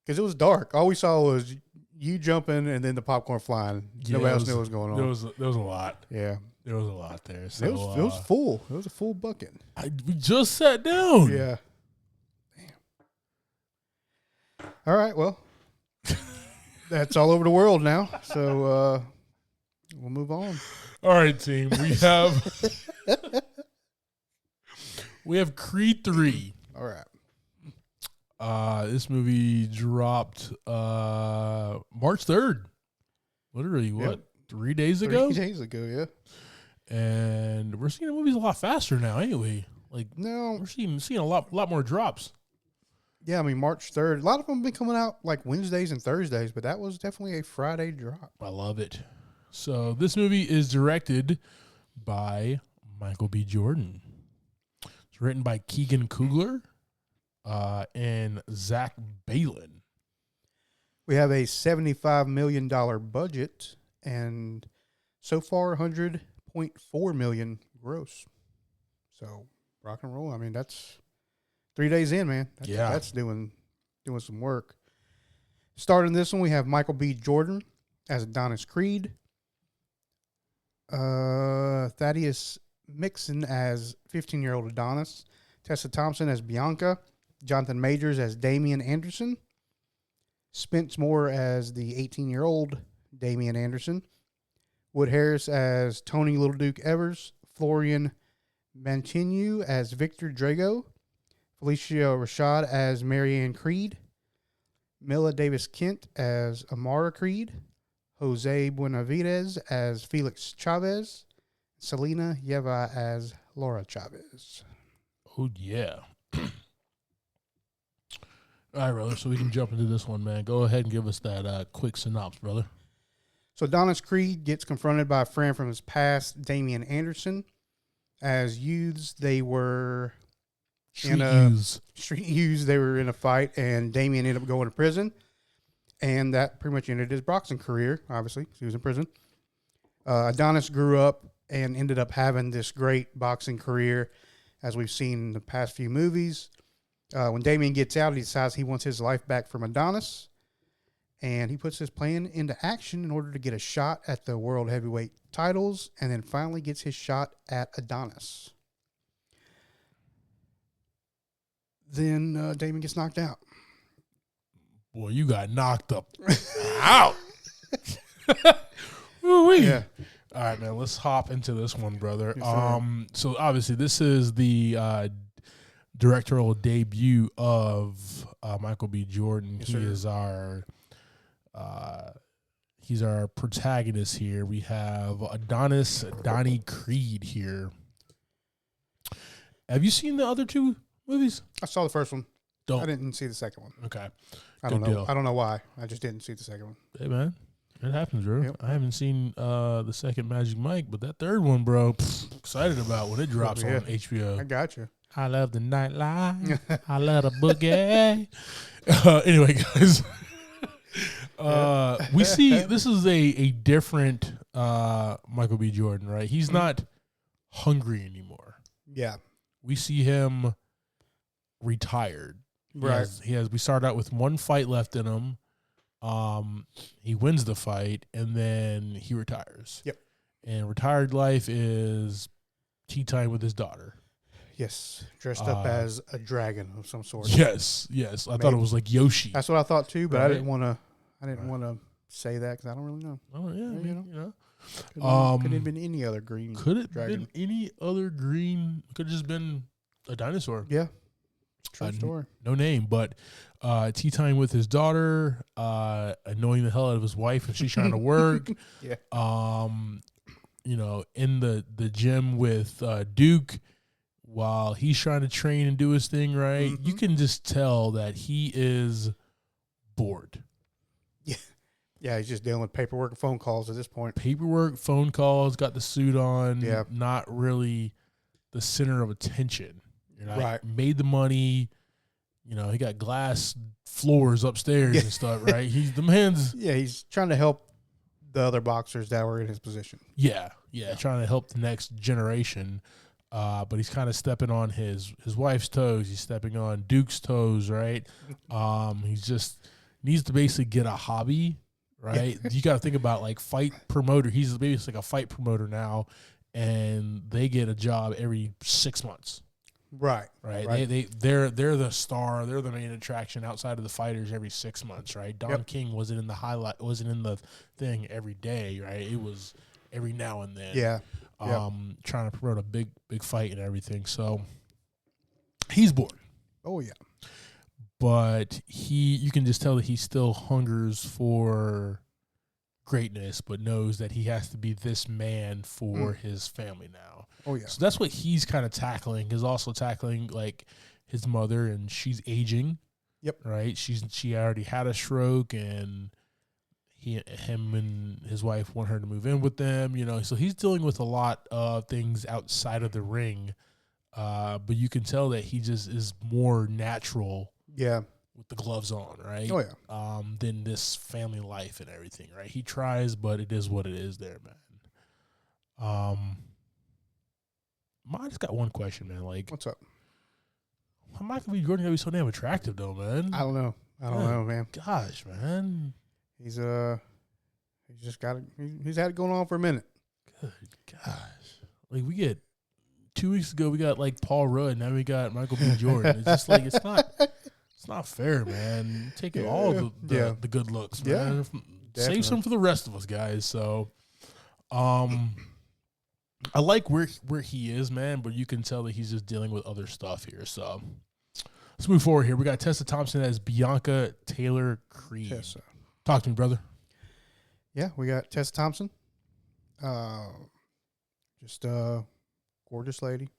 Speaker 2: because it was dark. All we saw was you jumping and then the popcorn flying. Nobody else knew what was going on.
Speaker 1: There was a lot.
Speaker 2: Yeah,
Speaker 1: there was a lot there. So,
Speaker 2: it was full. It was a full bucket.
Speaker 1: We just sat down.
Speaker 2: Yeah. Damn. All right. Well, that's all over the world now. So. We'll move on.
Speaker 1: All right, team. We have Creed 3.
Speaker 2: All right.
Speaker 1: This movie dropped March 3rd. Literally, 3 days ago?
Speaker 2: 3 days ago, yeah.
Speaker 1: And we're seeing the movies a lot faster now, ain't we?
Speaker 2: No.
Speaker 1: We're seeing a lot more drops.
Speaker 2: Yeah, I mean, March 3rd. A lot of them have been coming out Wednesdays and Thursdays, but that was definitely a Friday drop.
Speaker 1: I love it. So this movie is directed by Michael B. Jordan. It's written by Keegan Coogler and Zach Balin.
Speaker 2: We have a $75 million budget and so far $100.4 million gross. So rock and roll. I mean, that's 3 days in, man. That's doing some work. Starting this one, we have Michael B. Jordan as Adonis Creed. Thaddeus Mixon as 15-year-old Adonis, Tessa Thompson as Bianca, Jonathan Majors as Damian Anderson, Spence Moore as the 18-year-old Damian Anderson, Wood Harris as Tony Little Duke Evers, Florian Manchinu as Victor Drago, Felicia Rashad as Marianne Creed, Mila Davis Kent as Amara Creed, Jose Buenavides as Felix Chavez, Selena Yeva as Laura Chavez.
Speaker 1: Oh, yeah. All right, brother, so we can jump into this one, man. Go ahead and give us that quick synopsis, brother.
Speaker 2: So Adonis Creed gets confronted by a friend from his past, Damian Anderson. As youths, they were street youths. They were in a fight, and Damian ended up going to prison. And that pretty much ended his boxing career, obviously. He was in prison. Adonis grew up and ended up having this great boxing career, as we've seen in the past few movies. When Damien gets out, he decides he wants his life back from Adonis, and he puts his plan into action in order to get a shot at the world heavyweight titles, and then finally gets his shot at Adonis. Then Damien gets knocked out.
Speaker 1: Boy, you got knocked up out. Yeah. All right, man. Let's hop into this one, brother.
Speaker 2: Yes,
Speaker 1: so obviously, this is the directorial debut of Michael B. Jordan.
Speaker 2: Yes,
Speaker 1: He
Speaker 2: sir.
Speaker 1: is he's our protagonist here. We have Adonis Donnie Creed here. Have you seen the other two movies?
Speaker 2: I saw the first one.
Speaker 1: Don't.
Speaker 2: I didn't see the second one.
Speaker 1: Okay.
Speaker 2: I don't know.
Speaker 1: deal.
Speaker 2: I don't know why. I just didn't see the second one.
Speaker 1: Hey, man. It happens, bro.
Speaker 2: Yep.
Speaker 1: I haven't seen the second Magic Mike, but that third one, bro, excited about when it drops on HBO.
Speaker 2: I got you.
Speaker 1: I love the nightlife. I love the boogie. Anyway, guys, we see this is a different Michael B. Jordan, right? He's not hungry anymore.
Speaker 2: Yeah.
Speaker 1: We see him retired.
Speaker 2: Right.
Speaker 1: He has. We start out with one fight left in him. He wins the fight, and then he retires.
Speaker 2: Yep.
Speaker 1: And retired life is tea time with his daughter.
Speaker 2: Yes. Dressed up as a dragon of some sort.
Speaker 1: Yes. I thought it was like Yoshi.
Speaker 2: That's what I thought too, but
Speaker 1: Right.
Speaker 2: I didn't want to say that because I don't really know.
Speaker 1: Oh yeah, I mean, you
Speaker 2: Could it have been any other green
Speaker 1: could it
Speaker 2: dragon?
Speaker 1: been any other green? Could have just been a dinosaur.
Speaker 2: Yeah. True story.
Speaker 1: No name, but tea time with his daughter, annoying the hell out of his wife and she's trying to work.
Speaker 2: Yeah.
Speaker 1: In the gym with Duke while he's trying to train and do his thing, right?
Speaker 2: Mm-hmm.
Speaker 1: You can just tell that he is bored.
Speaker 2: Yeah, he's just dealing with paperwork and phone calls at this point.
Speaker 1: Paperwork, phone calls, got the suit on,
Speaker 2: Yeah.
Speaker 1: not really the center of attention.
Speaker 2: Right.
Speaker 1: Made the money, he got glass floors upstairs and stuff, right? He's the man's.
Speaker 2: Yeah, he's trying to help the other boxers that were in his position.
Speaker 1: Yeah, trying to help the next generation. But he's kind of stepping on his wife's toes. He's stepping on Duke's toes, right? He's just needs to basically get a hobby, right? You got to think about like fight promoter. He's basically like a fight promoter now, and they get a job every 6 months.
Speaker 2: Right.
Speaker 1: They're the star. They're the main attraction outside of the fighters every 6 months, right? Don King wasn't in the thing every day, right? It was every now and then.
Speaker 2: Yeah.
Speaker 1: Trying to promote a big fight and everything. So he's bored.
Speaker 2: Oh yeah.
Speaker 1: But you can just tell that he still hungers for greatness, but knows that he has to be this man for his family now.
Speaker 2: Oh yeah.
Speaker 1: So that's what he's kind of tackling. He's also tackling like his mother, and she's aging.
Speaker 2: Yep.
Speaker 1: Right. She already had a stroke, and him and his wife want her to move in with them. So he's dealing with a lot of things outside of the ring. But you can tell that he just is more natural.
Speaker 2: Yeah.
Speaker 1: With the gloves on, right?
Speaker 2: Oh yeah.
Speaker 1: Than this family life and everything, right? He tries, but it is what it is there, man. I just got one question, man. Like,
Speaker 2: what's up?
Speaker 1: How Michael B. Jordan gotta be so damn attractive, though, man?
Speaker 2: I don't know. Man.
Speaker 1: Gosh, man.
Speaker 2: He's had it going on for a minute.
Speaker 1: Good gosh. Like, we get 2 weeks ago, we got like Paul Rudd, now we got Michael B. Jordan. It's just like it's not fair, man. Taking all the good looks, man.
Speaker 2: Yeah,
Speaker 1: save some for the rest of us, guys. So, I like where he is, man, but you can tell that he's just dealing with other stuff here. So, let's move forward here. We got Tessa Thompson as Bianca Taylor Creed.
Speaker 2: Tessa.
Speaker 1: Talk to me, brother.
Speaker 2: Yeah, we got Tessa Thompson. Just a gorgeous lady.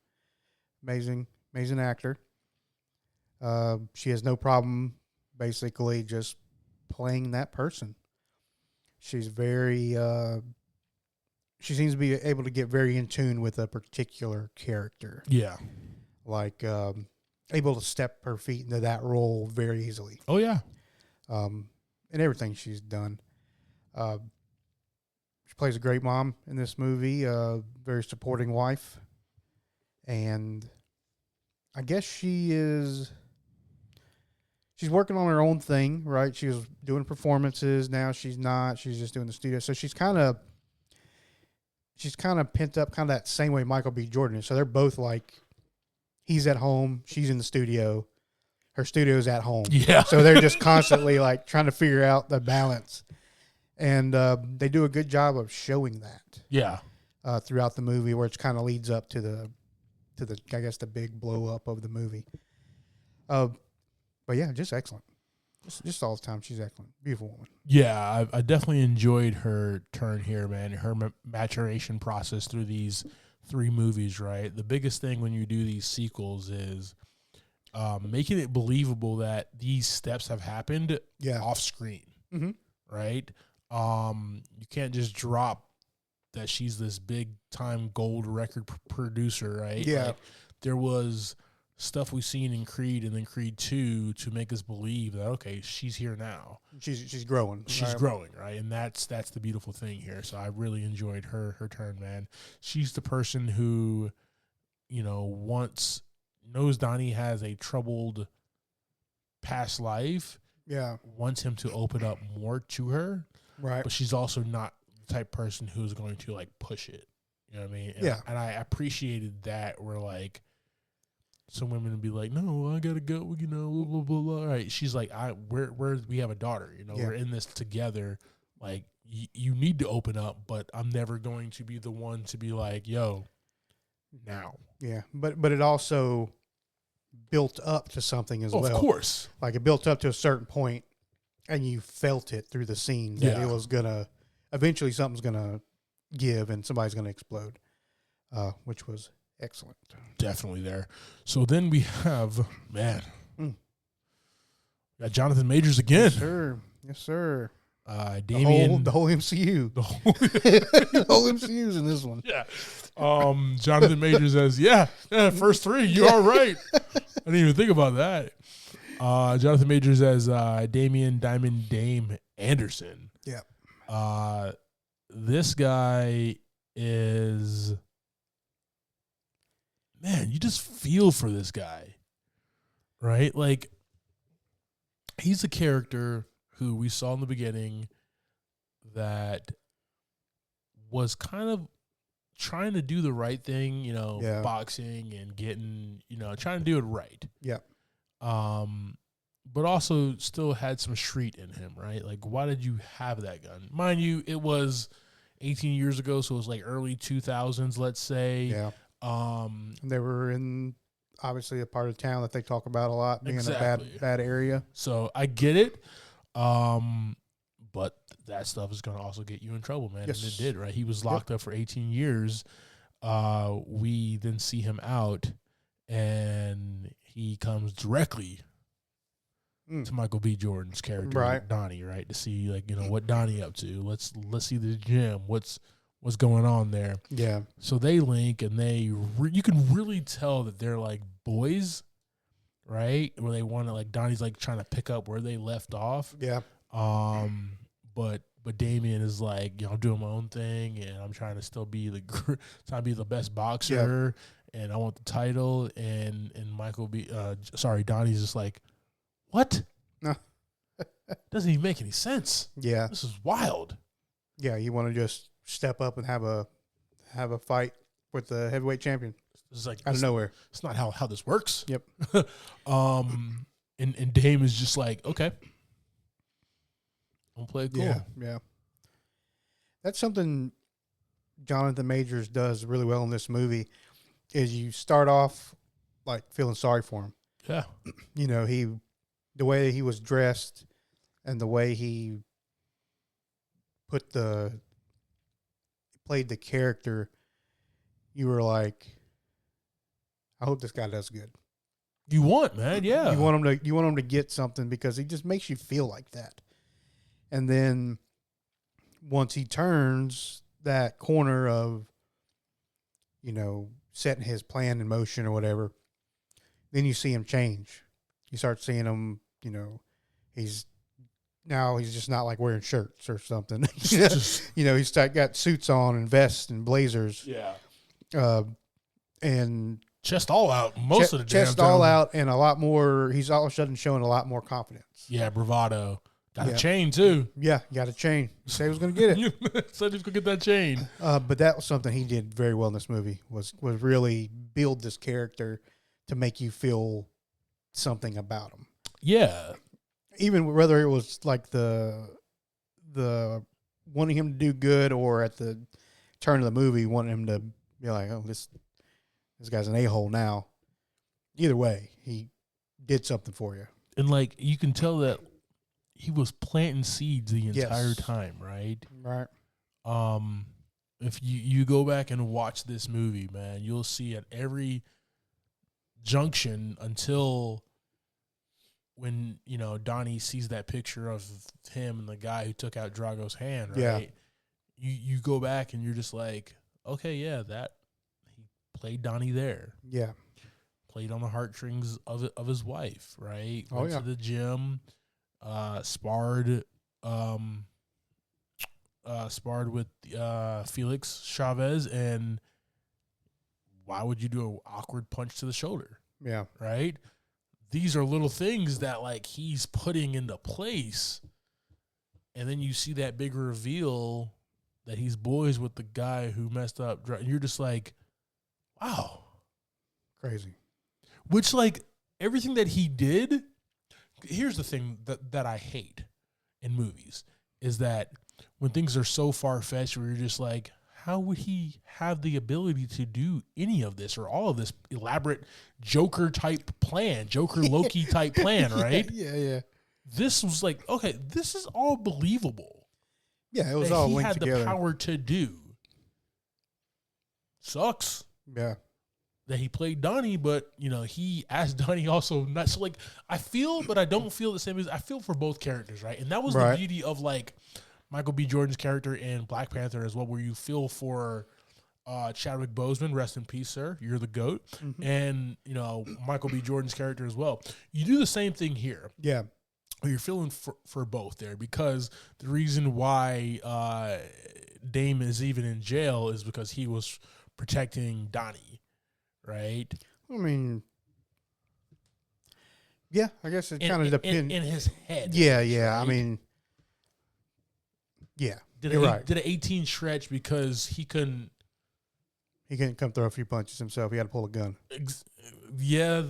Speaker 2: Amazing actor. She has no problem basically just playing that person. She's very, she seems to be able to get very in tune with a particular character.
Speaker 1: Yeah.
Speaker 2: Like, able to step her feet into that role very easily.
Speaker 1: Oh, yeah.
Speaker 2: And everything she's done. She plays a great mom in this movie, very supporting wife. And I guess she is she's working on her own thing, right? She was doing performances. Now she's not. She's just doing the studio. So she's kind of pent up, kind of that same way Michael B. Jordan is. So they're both like, he's at home, she's in the studio, her studio's at home.
Speaker 1: Yeah.
Speaker 2: So they're just constantly like trying to figure out the balance, and they do a good job of showing that.
Speaker 1: Yeah.
Speaker 2: Throughout the movie, where it kind of leads up to the I guess the big blow up of the movie. But yeah, just excellent. Just all the time, she's excellent. Beautiful woman.
Speaker 1: Yeah, I definitely enjoyed her turn here, man. Her maturation process through these 3 movies, right? The biggest thing when you do these sequels is making it believable that these steps have happened off screen, right? You can't just drop that she's this big time gold record producer, right?
Speaker 2: Yeah.
Speaker 1: Like, there was stuff we've seen in Creed and then Creed 2 to make us believe that, okay, she's here now.
Speaker 2: She's growing.
Speaker 1: She's growing, right? And that's the beautiful thing here. So I really enjoyed her turn, man. She's the person who, knows Donnie has a troubled past life.
Speaker 2: Yeah.
Speaker 1: Wants him to open up more to her.
Speaker 2: Right.
Speaker 1: But she's also not the type of person who's going to like push it. You know what I mean? And I appreciated that, where like some women would be like, no, I gotta go, blah, blah, blah, blah. All right. She's like, we have a daughter, we're in this together. Like, you need to open up, but I'm never going to be the one to be like, yo, now.
Speaker 2: Yeah. But it also built up to something as well.
Speaker 1: Of course.
Speaker 2: Like, it built up to a certain point, and you felt it through the scene that it was gonna, eventually something's gonna give and somebody's gonna explode, which was excellent.
Speaker 1: Definitely there. So then we have, got Jonathan Majors again.
Speaker 2: Yes, sir.
Speaker 1: Damien.
Speaker 2: The whole MCU. The whole MCU's in this one.
Speaker 1: Yeah. Jonathan Majors says, first 3, you are right. I didn't even think about that. Jonathan Majors as Damien Diamond Dame Anderson.
Speaker 2: Yeah.
Speaker 1: This guy is, man, you just feel for this guy, right? Like, he's a character who we saw in the beginning that was kind of trying to do the right thing, boxing and getting, trying to do it right.
Speaker 2: Yeah.
Speaker 1: But also still had some street in him, right? Like, why did you have that gun? Mind you, it was 18 years ago, so it was like early 2000s, let's say.
Speaker 2: Yeah. They were in, obviously, a part of town that they talk about a lot, being a bad area.
Speaker 1: So I get it. But that stuff is going to also get you in trouble, man.
Speaker 2: Yes.
Speaker 1: And it did, right? He was locked up for 18 years. We then see him out, and he comes directly to Michael B. Jordan's character,
Speaker 2: right.
Speaker 1: Donnie, right? To see, like, what Donnie up to. Let's see the gym. What's going on there?
Speaker 2: Yeah.
Speaker 1: So they link, and you can really tell that they're like boys, right? Where they want to, like, Donnie's like trying to pick up where they left off.
Speaker 2: Yeah.
Speaker 1: But Damien is like, I'm doing my own thing, and I'm trying to still be the best boxer, and I want the title. And Donnie's just like, what?
Speaker 2: No.
Speaker 1: Doesn't even make any sense.
Speaker 2: Yeah.
Speaker 1: This is wild.
Speaker 2: Yeah, you want to just step up and have a fight with the heavyweight champion.
Speaker 1: It's like
Speaker 2: out of nowhere.
Speaker 1: It's not how this works.
Speaker 2: Yep.
Speaker 1: And Dame is just like, okay, I'm play it cool.
Speaker 2: Yeah. That's something Jonathan Majors does really well in this movie. Is you start off like feeling sorry for him.
Speaker 1: Yeah.
Speaker 2: The way that he was dressed and the way he played the character, you were like, I hope this guy does good.
Speaker 1: You want, man, yeah.
Speaker 2: You want him to get something, because he just makes you feel like that. And then once he turns that corner of, setting his plan in motion or whatever, then you see him change. You start seeing him, he's just not like wearing shirts or something. He's got suits on and vests and blazers.
Speaker 1: Yeah.
Speaker 2: And
Speaker 1: chest all out most of the damn
Speaker 2: chest
Speaker 1: time.
Speaker 2: all out, and a lot more. He's all of a sudden showing a lot more confidence.
Speaker 1: Yeah, bravado. Got a chain too.
Speaker 2: Yeah, got a chain. He said he was going to get it.
Speaker 1: Said he was going to get that chain.
Speaker 2: But that was something he did very well in this movie. Was really build this character to make you feel something about him.
Speaker 1: Yeah.
Speaker 2: Even whether it was like the wanting him to do good, or at the turn of the movie wanting him to be like, oh, this guy's an a-hole now. Either way, he did something for you.
Speaker 1: And like you can tell that he was planting seeds the entire time, right?
Speaker 2: Right.
Speaker 1: If you go back and watch this movie, man, you'll see at every junction until when, Donnie sees that picture of him and the guy who took out Drago's hand, right?
Speaker 2: Yeah.
Speaker 1: You go back and you're just like, okay, yeah, that he played Donnie there.
Speaker 2: Yeah.
Speaker 1: Played on the heartstrings of his wife, right? Went to the gym, sparred with Felix Chavez, and why would you do an awkward punch to the shoulder?
Speaker 2: Yeah.
Speaker 1: Right? These are little things that like he's putting into place, and then you see that big reveal that he's boys with the guy who messed up. And you're just like, wow.
Speaker 2: Crazy.
Speaker 1: Which, like, everything that he did, here's the thing that I hate in movies, is that when things are so far-fetched where you're just like, how would he have the ability to do any of this or all of this elaborate Joker-type plan, Joker-Loki-type plan, right?
Speaker 2: Yeah.
Speaker 1: This was like, okay, this is all believable.
Speaker 2: Yeah, it was all linked
Speaker 1: together. He had
Speaker 2: together.
Speaker 1: the power to do. Sucks.
Speaker 2: Yeah.
Speaker 1: That he played Donnie, but he asked Donnie also not. So like I feel, but I don't feel the same as I feel for both characters, right? And that was the beauty of like Michael B. Jordan's character in Black Panther as well, where you feel for Chadwick Boseman, rest in peace, sir. You're the GOAT, and Michael B. Jordan's character as well. You do the same thing here.
Speaker 2: Yeah,
Speaker 1: you're feeling for both there, because the reason why Dame is even in jail is because he was protecting Donnie. Right.
Speaker 2: I mean, yeah, I guess it kind of depends.
Speaker 1: In his head.
Speaker 2: Yeah.
Speaker 1: Right?
Speaker 2: I mean, yeah.
Speaker 1: Did an 18 stretch because he couldn't.
Speaker 2: He couldn't come throw a few punches himself. He had to pull a gun.
Speaker 1: Yeah.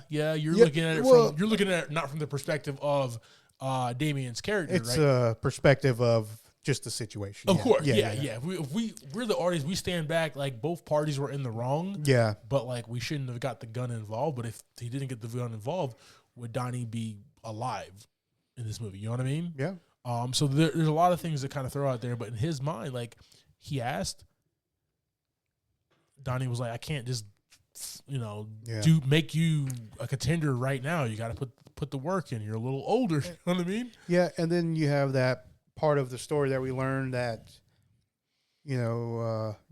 Speaker 1: You're looking at it you're looking at it not from the perspective of Damien's character.
Speaker 2: It's
Speaker 1: right?
Speaker 2: a perspective of just the situation.
Speaker 1: Of course, yeah. We're the audience. We stand back. Like both parties were in the wrong.
Speaker 2: Yeah,
Speaker 1: but like we shouldn't have got the gun involved. But if he didn't get the gun involved, would Donnie be alive in this movie? You know what I mean?
Speaker 2: Yeah.
Speaker 1: So there's a lot of things that kind of throw out there. But in his mind, like he asked, Donnie was like, I can't just make you a contender right now. You got to put the work in. You're a little older. You know what I mean?
Speaker 2: Yeah, and then you have that part of the story that we learned that,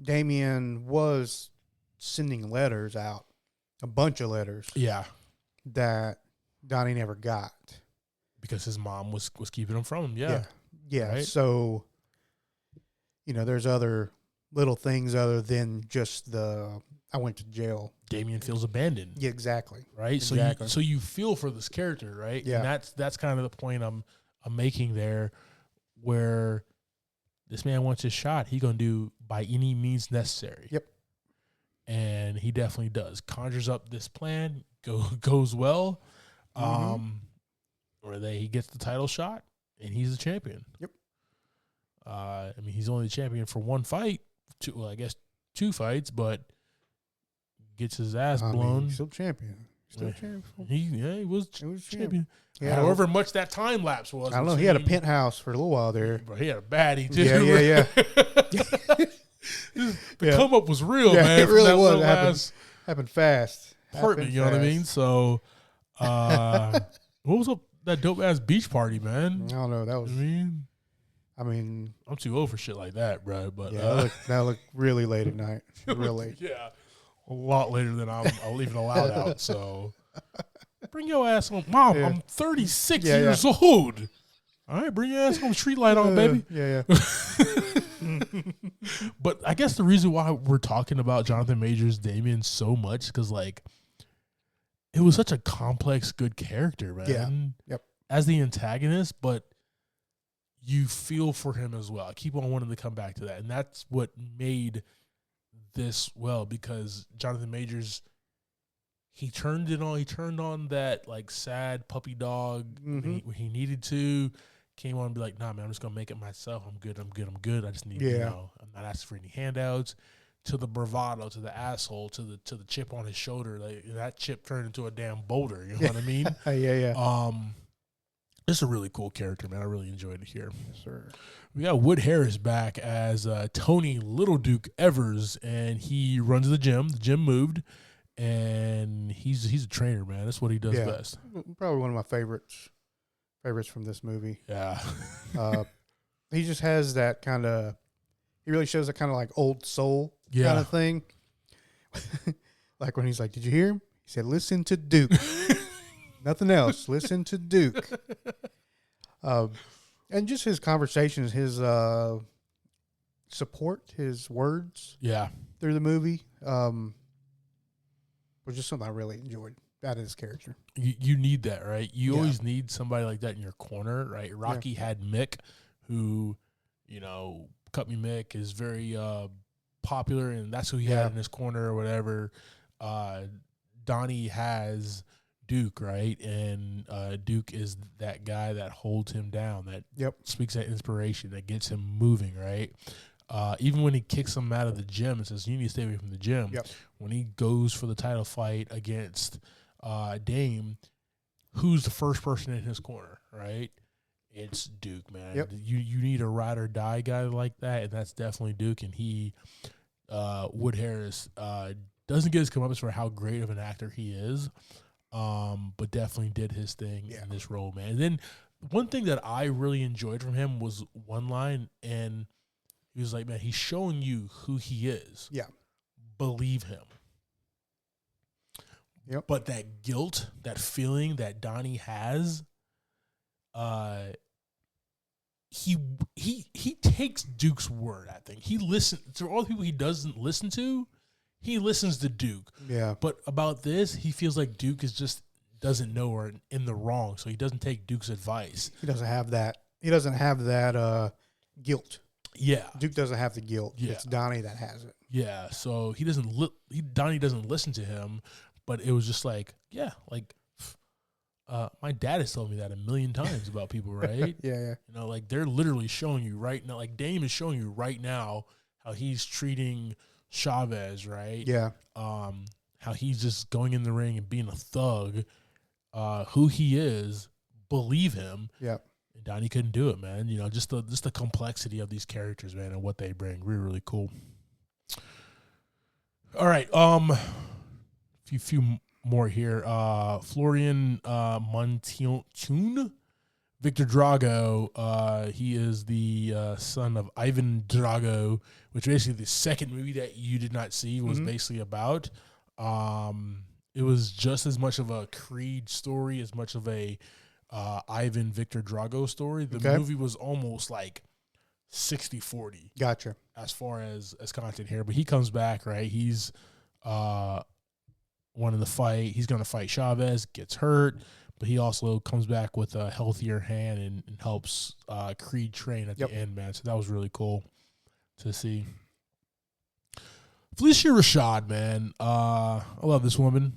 Speaker 2: Damien was sending letters out, a bunch of letters.
Speaker 1: Yeah.
Speaker 2: That Donnie never got.
Speaker 1: Because his mom was keeping them from him.
Speaker 2: Yeah.
Speaker 1: Right?
Speaker 2: So, there's other little things other than just I went to jail.
Speaker 1: Damien feels abandoned.
Speaker 2: Yeah, exactly.
Speaker 1: Right?
Speaker 2: Exactly.
Speaker 1: So you feel for this character, right?
Speaker 2: Yeah.
Speaker 1: And that's kind of the point I'm making there, where this man wants his shot. He going to do by any means necessary.
Speaker 2: Yep.
Speaker 1: And he definitely does. Conjures up this plan, goes well. Where he gets the title shot, and he's the champion.
Speaker 2: Yep.
Speaker 1: He's only the champion for one fight. Two fights, but gets his ass blown.
Speaker 2: He's still champion.
Speaker 1: He was champion.
Speaker 2: Yeah.
Speaker 1: However much that time lapse was.
Speaker 2: I don't know. He had a penthouse for a little while there.
Speaker 1: But he had a baddie, too.
Speaker 2: Yeah.
Speaker 1: The come up was real, man.
Speaker 2: It really was. Happened fast.
Speaker 1: Apartment, you know what I mean? So, what was up that dope ass beach party, man?
Speaker 2: I don't know. That was. I mean,
Speaker 1: I'm too old for shit like that, bro. But
Speaker 2: that looked really late at night. Real late.
Speaker 3: Yeah.
Speaker 1: A lot later than I'll even allowed out. So bring your ass home. Mom, I'm 36 years old. All right, bring your ass home. Street light on, baby.
Speaker 2: Yeah.
Speaker 1: But I guess the reason why we're talking about Jonathan Majors Damien so much because like it was such a complex, good character, man.
Speaker 2: Yeah. Yep.
Speaker 1: As the antagonist, but you feel for him as well. I keep on wanting to come back to that, and that's what made this because Jonathan Majors. He turned it on. He turned on that like sad puppy dog when he needed to. Came on and be like, nah, man, I'm just gonna make it myself. I'm good. I just need, I'm not asking for any handouts. To the bravado, to the asshole, to the chip on his shoulder. Like that chip turned into a damn boulder. You know what I mean?
Speaker 2: Yeah.
Speaker 1: It's a really cool character, man. I really enjoyed it here.
Speaker 2: Yes, sir.
Speaker 1: We got Wood Harris back as Tony Little Duke Evers, and he runs the gym. The gym moved. And he's a trainer, man. That's what he does best.
Speaker 2: Probably one of my favorites from this movie.
Speaker 1: Yeah.
Speaker 2: He just has that kind of, he really shows that kind of like old soul kind of thing. Like when he's like, did you hear him? He said, listen to Duke. Nothing else. Listen to Duke. And just his conversations, his support, his words through the movie. Was just something I really enjoyed out of his character.
Speaker 1: You need that, right? You always need somebody like that in your corner, right? Rocky had Mick, who, Cut Me Mick is very popular, and that's who he had in his corner or whatever. Donnie has Duke, right? And Duke is that guy that holds him down, that speaks that inspiration, that gets him moving, right? Even when he kicks him out of the gym and says, you need to stay away from the gym.
Speaker 2: Yep.
Speaker 1: When he goes for the title fight against Dame, who's the first person in his corner, right? It's Duke, man.
Speaker 2: Yep.
Speaker 1: You need a ride or die guy like that, and that's definitely Duke. And he, Wood Harris, doesn't get his comeuppance for how great of an actor he is, but definitely did his thing in this role, man. And then one thing that I really enjoyed from him was one line, and he was like, man, he's showing you who he is. Yeah. Believe him. Yep. But that guilt, that feeling that Donnie has, he takes Duke's word, I think. He listens to all the people he doesn't listen to, he listens to Duke. Yeah. But about this, he feels like Duke doesn't know or in the wrong, so he doesn't take Duke's advice.
Speaker 2: He doesn't have that. He doesn't have that guilt.
Speaker 1: Yeah,
Speaker 2: Duke doesn't have the guilt. Yeah. It's Donnie that has it.
Speaker 1: Yeah, so he doesn't. Donnie doesn't listen to him, but it was just like, my dad has told me that a million times about people, right?
Speaker 2: Yeah.
Speaker 1: Like they're literally showing you right now. Like Dame is showing you right now how he's treating Chavez, right? Yeah. How he's just going in the ring and being a thug. Who he is, believe him. Yeah. Donnie couldn't do it, man. Just the complexity of these characters, man, and what they bring. Really, really cool. All right. Few more here. Florian Montione, Victor Drago. He is the son of Ivan Drago, which basically the second movie that you did not see was basically about. It was just as much of a Creed story, as much of a Ivan Victor Drago story. The movie was almost like 60-40.
Speaker 2: Gotcha.
Speaker 1: As far as content here. But he comes back, right? He's wanting to fight. He's going to fight Chavez, gets hurt, but he also comes back with a healthier hand and helps Creed train at the end, man. So that was really cool to see. Felicia Rashad, man. I love this woman.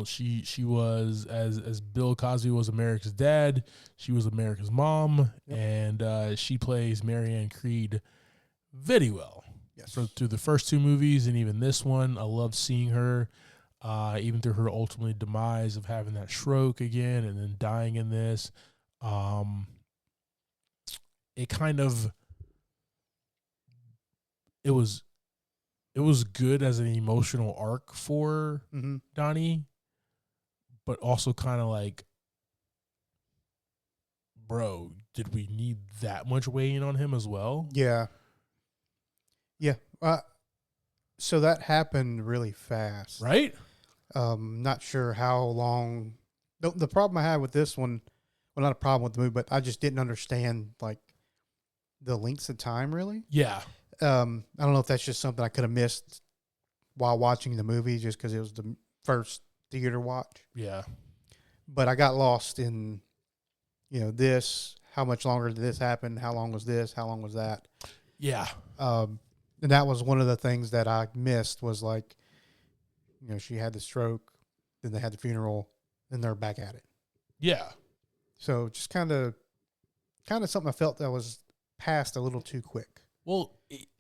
Speaker 1: She was, as Bill Cosby was America's dad, she was America's mom, and she plays Marianne Creed very well. Yes. So through the first two movies and even this one, I love seeing her, even through her ultimately demise of having that stroke again and then dying in this. It was good as an emotional arc for Donnie, but also kind of like, bro, did we need that much weighing on him as well?
Speaker 2: Yeah. Yeah. So that happened really fast.
Speaker 1: Right?
Speaker 2: Not sure how long. The problem I had with this one, well, not a problem with the movie, but I just didn't understand, like, the lengths of time, really.
Speaker 1: Yeah.
Speaker 2: I don't know if that's just something I could have missed while watching the movie, just because it was the first theater watch.
Speaker 1: Yeah.
Speaker 2: But I got lost in, this. How much longer did this happen? How long was this? How long was that?
Speaker 1: Yeah.
Speaker 2: And that was one of the things that I missed was like, she had the stroke, then they had the funeral, then they're back at it.
Speaker 1: Yeah.
Speaker 2: So just kind of something I felt that was passed a little too quick.
Speaker 1: Well,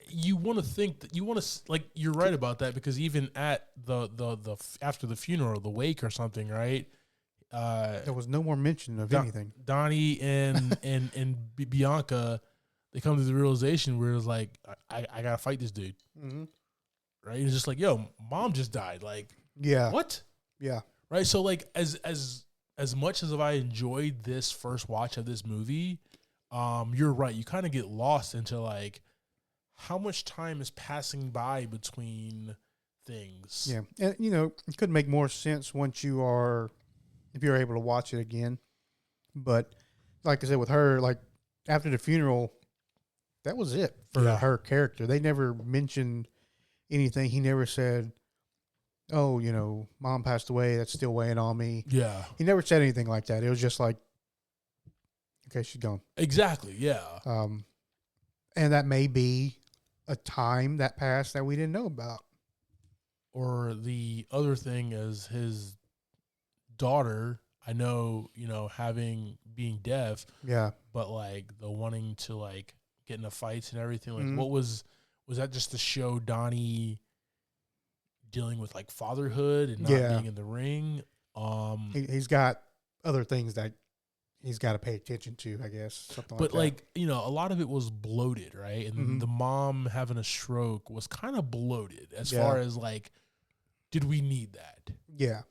Speaker 1: you want to think that you're right about that, because even at the after the funeral, the wake or something, right?
Speaker 2: There was no more mention of anything.
Speaker 1: Donnie and Bianca, they come to the realization where it's like, I gotta fight this dude, right? And it's just like, yo, mom just died. Like,
Speaker 2: yeah,
Speaker 1: what?
Speaker 2: Yeah,
Speaker 1: right. So like, as much as I enjoyed this first watch of this movie, you're right. You kind of get lost into like how much time is passing by between things.
Speaker 2: Yeah, and it could make more sense if you're able to watch it again. But like I said, with her, like after the funeral, that was it for her character. They never mentioned anything. He never said, "Oh, mom passed away. That's still weighing on me."
Speaker 1: Yeah,
Speaker 2: he never said anything like that. It was just like, "Okay, she's gone."
Speaker 1: Exactly. Yeah.
Speaker 2: And that may be a time that passed that we didn't know about.
Speaker 1: Or the other thing is his daughter, I know, being deaf.
Speaker 2: Yeah.
Speaker 1: But like the wanting to like get into fights and everything. Like what was that just to show Donnie dealing with like fatherhood and not being in the ring?
Speaker 2: He's got other things that he's got to pay attention to, I guess. Something
Speaker 1: but
Speaker 2: like
Speaker 1: a lot of it was bloated, right? And the mom having a stroke was kind of bloated as far as like, did we need that?
Speaker 2: Yeah.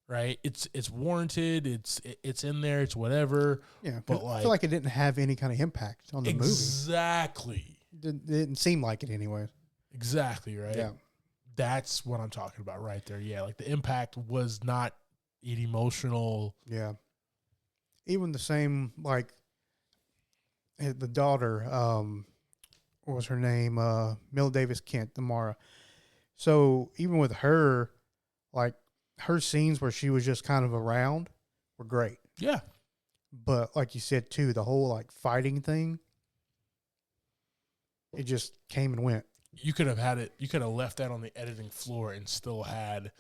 Speaker 1: Right. It's warranted. It's in there. It's whatever.
Speaker 2: Yeah.
Speaker 1: But like,
Speaker 2: I feel like it didn't have any kind of impact on the movie.
Speaker 1: Exactly.
Speaker 2: It didn't seem like it anyway.
Speaker 1: Exactly. Right.
Speaker 2: Yeah.
Speaker 1: That's what I'm talking about right there. Yeah. Like the impact was not an emotional.
Speaker 2: Yeah. Even the same, like the daughter, what was her name? Mila Davis Kent, Tamara. So even with her, like her scenes where she was just kind of around were great.
Speaker 1: Yeah.
Speaker 2: But like you said too, the whole like fighting thing, it just came and went.
Speaker 1: You could have had it. You could have left that on the editing floor and still had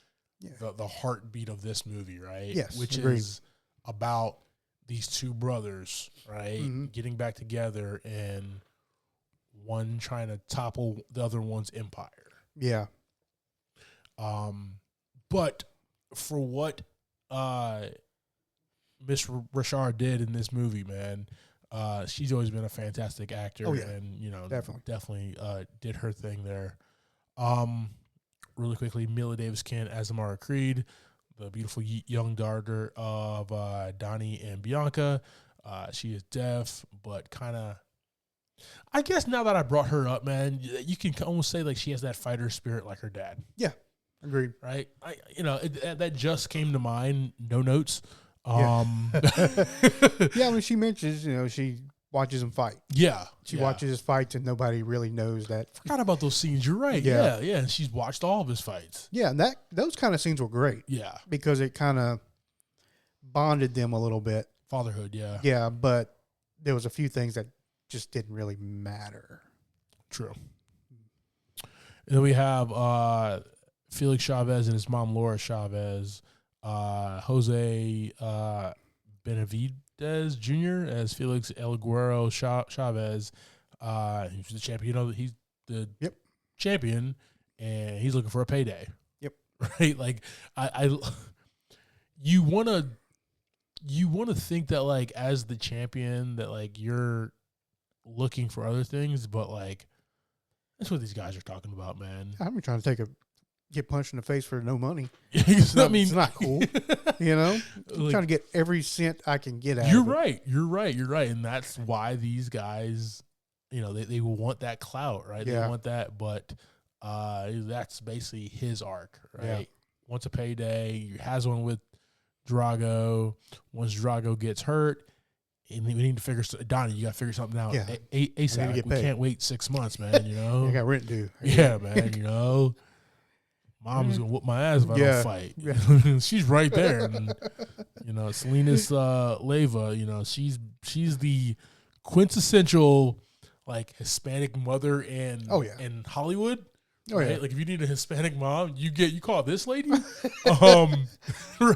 Speaker 1: the heartbeat of this movie, right?
Speaker 2: Yes.
Speaker 1: Which
Speaker 2: agreed.
Speaker 1: is about these two brothers, right?
Speaker 2: Mm-hmm.
Speaker 1: Getting back together and one trying to topple the other one's empire.
Speaker 2: Yeah.
Speaker 1: But for what Miss Richard did in this movie, man, she's always been a fantastic actor.
Speaker 2: Oh, yeah.
Speaker 1: And,
Speaker 2: definitely
Speaker 1: did her thing there. Really quickly, Mila Davis Kent as Amara Creed, the beautiful young daughter of Donnie and Bianca. She is deaf, but kind of, I guess now that I brought her up, man, you can almost say like she has that fighter spirit like her dad.
Speaker 2: Yeah. Agreed.
Speaker 1: Right? That just came to mind. No notes.
Speaker 2: Yeah, when she mentions, she watches him fight.
Speaker 1: Yeah.
Speaker 2: She watches his fights and nobody really knows that.
Speaker 1: Forgot about those scenes. You're right. Yeah. And she's watched all of his fights.
Speaker 2: Yeah, and those kind of scenes were great.
Speaker 1: Yeah.
Speaker 2: Because it kind of bonded them a little bit.
Speaker 1: Fatherhood, yeah.
Speaker 2: Yeah, but there was a few things that just didn't really matter.
Speaker 1: True. And then we have Felix Chavez and his mom, Laura Chavez. Jose Benavidez Jr. as Felix El Guerrero Chavez. He's the champion. He's the champion, and he's looking for a payday.
Speaker 2: Yep.
Speaker 1: Right? Like, you want to think that, like, as the champion, that, like, you're looking for other things, but, like, that's what these guys are talking about, man.
Speaker 2: I'm trying to get punched in the face for no money.
Speaker 1: It's
Speaker 2: not cool.
Speaker 1: Like,
Speaker 2: trying to get every cent I can get out of it.
Speaker 1: You're right. And that's why these guys, they want that clout, right?
Speaker 2: Yeah.
Speaker 1: They want that, but that's basically his arc, right?
Speaker 2: Yeah.
Speaker 1: Wants a payday. He has one with Drago. Once Drago gets hurt, we need to figure. Donnie, you got to figure something out.
Speaker 2: Yeah.
Speaker 1: ASAP. We can't wait 6 months, man. You know.
Speaker 2: I got rent due.
Speaker 1: Yeah, man. You know. Mom's gonna whoop my ass if I don't fight. Yeah. She's right there. And, you know, Selena's Leyva. You know, she's the quintessential like Hispanic mother in Hollywood.
Speaker 2: Oh
Speaker 1: right?
Speaker 2: yeah.
Speaker 1: Like if you need a Hispanic mom, you call this lady. Right?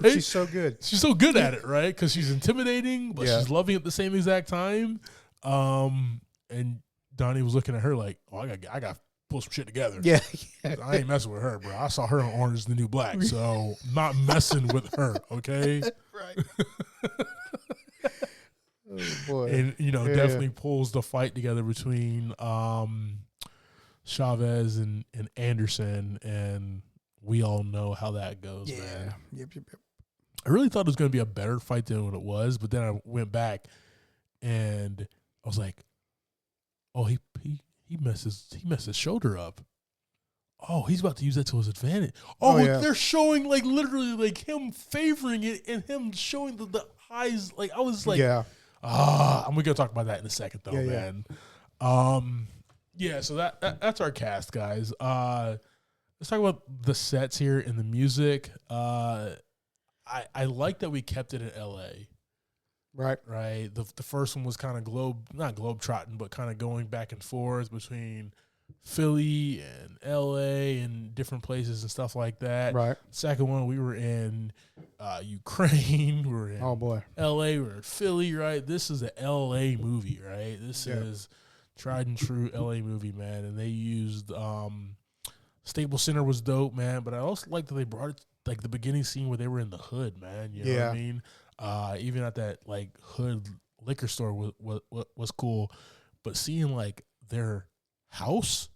Speaker 2: She's so good.
Speaker 1: She's so good at it, right? Because she's intimidating, but she's loving at the same exact time. And Donnie was looking at her like, oh, I got pull some shit together.
Speaker 2: Yeah.
Speaker 1: I ain't messing with her, bro. I saw her on Orange is the New Black, so I'm not messing with her, okay?
Speaker 2: Right. Oh, boy.
Speaker 1: And, you know, definitely pulls the fight together between Chavez and Anderson, and we all know how that goes, man.
Speaker 2: Yep.
Speaker 1: I really thought it was going to be a better fight than what it was, but then I went back and I was like, oh, he messed his shoulder up. Oh, he's about to use that to his advantage. Oh, they're showing like literally like him favoring it and him showing the eyes. Like I was like, I'm gonna talk about that in a second though, man. So that's our cast, guys. Let's talk about the sets here and the music. I like that we kept it in L.A. Right. The first one was kind of not globe-trotting, but kind of going back and forth between Philly and L.A. and different places and stuff like that.
Speaker 2: Right.
Speaker 1: Second one, we were in Ukraine. We were in L.A. We were in Philly, right? This is an L.A. movie, right? This is tried and true L.A. movie, man. And they used Staples Center was dope, man. But I also like that they brought it like the beginning scene where they were in the hood, man. You know what I mean? Even at that like hood liquor store was cool, but seeing like their house,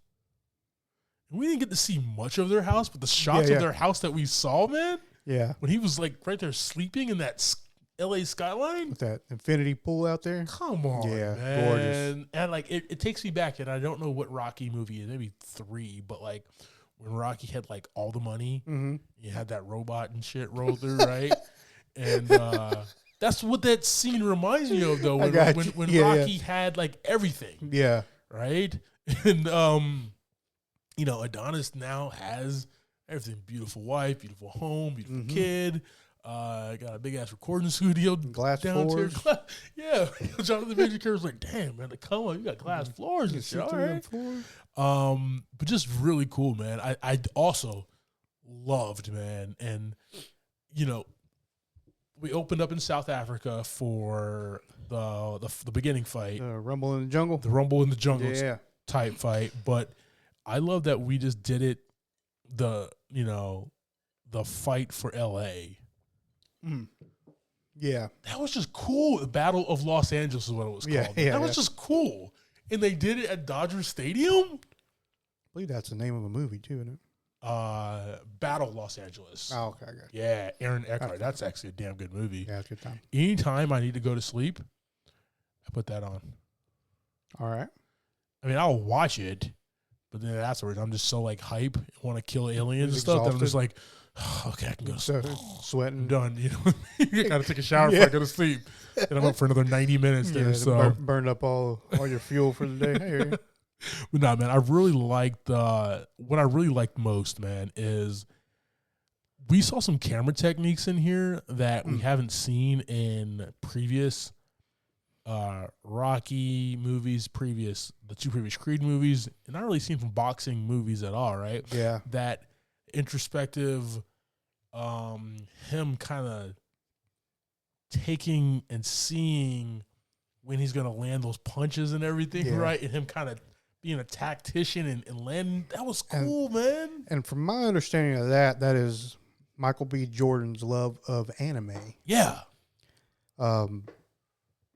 Speaker 1: and we didn't get to see much of their house, but the shots of their house that we saw, man. Yeah, when he was like right there sleeping in that L.A. skyline
Speaker 2: with that infinity pool out there.
Speaker 1: Come on, man. Gorgeous. And like it takes me back, and I don't know what Rocky movie is, maybe 3, but like when Rocky had like all the money, you had that robot and shit roll through, right? And that's what that scene reminds me of, though. When Rocky had like everything, right. And you know, Adonis now has everything: beautiful wife, beautiful home, beautiful kid. Got a big ass recording studio,
Speaker 2: glass floors.
Speaker 1: Jonathan Major Kerr was like, "Damn, man, come on, you got glass floors and shit, all right." But just really cool, man. I also loved, man, and you know, we opened up in South Africa for the beginning fight,
Speaker 2: the Rumble in the Jungle,
Speaker 1: type fight. But I love that we just did it. The fight for L.A.
Speaker 2: Yeah,
Speaker 1: that was just cool. The Battle of Los Angeles is what it was called. That was just cool, and they did it at Dodger Stadium.
Speaker 2: I believe that's the name of a movie too, isn't it?
Speaker 1: Battle Los Angeles.
Speaker 2: Oh, okay, I got you.
Speaker 1: Yeah, Aaron Eckhart. That's actually a damn good movie.
Speaker 2: Yeah, it's a good time.
Speaker 1: Anytime I need to go to sleep, I put that on.
Speaker 2: All right.
Speaker 1: I mean, I'll watch it, but then afterwards, I'm just so like hype, want to kill aliens and stuff. That I'm just like, okay, I can go to sleep.
Speaker 2: Sweating.
Speaker 1: I'm done. You know, you got to take a shower before I go to sleep, and I'm up for another 90 minutes there. So
Speaker 2: burned up all your fuel for the day. Hey.
Speaker 1: But nah, man, I really liked what I really liked most, man, is we saw some camera techniques in here that we haven't seen in previous Rocky movies, the 2 previous Creed movies, and not really seen from boxing movies at all, right?
Speaker 2: Yeah.
Speaker 1: That introspective, him kind of taking and seeing when he's going to land those punches and everything, right? And him kind of being a tactician and landing. That was cool, man.
Speaker 2: And from my understanding of that is Michael B. Jordan's love of anime.
Speaker 1: Yeah.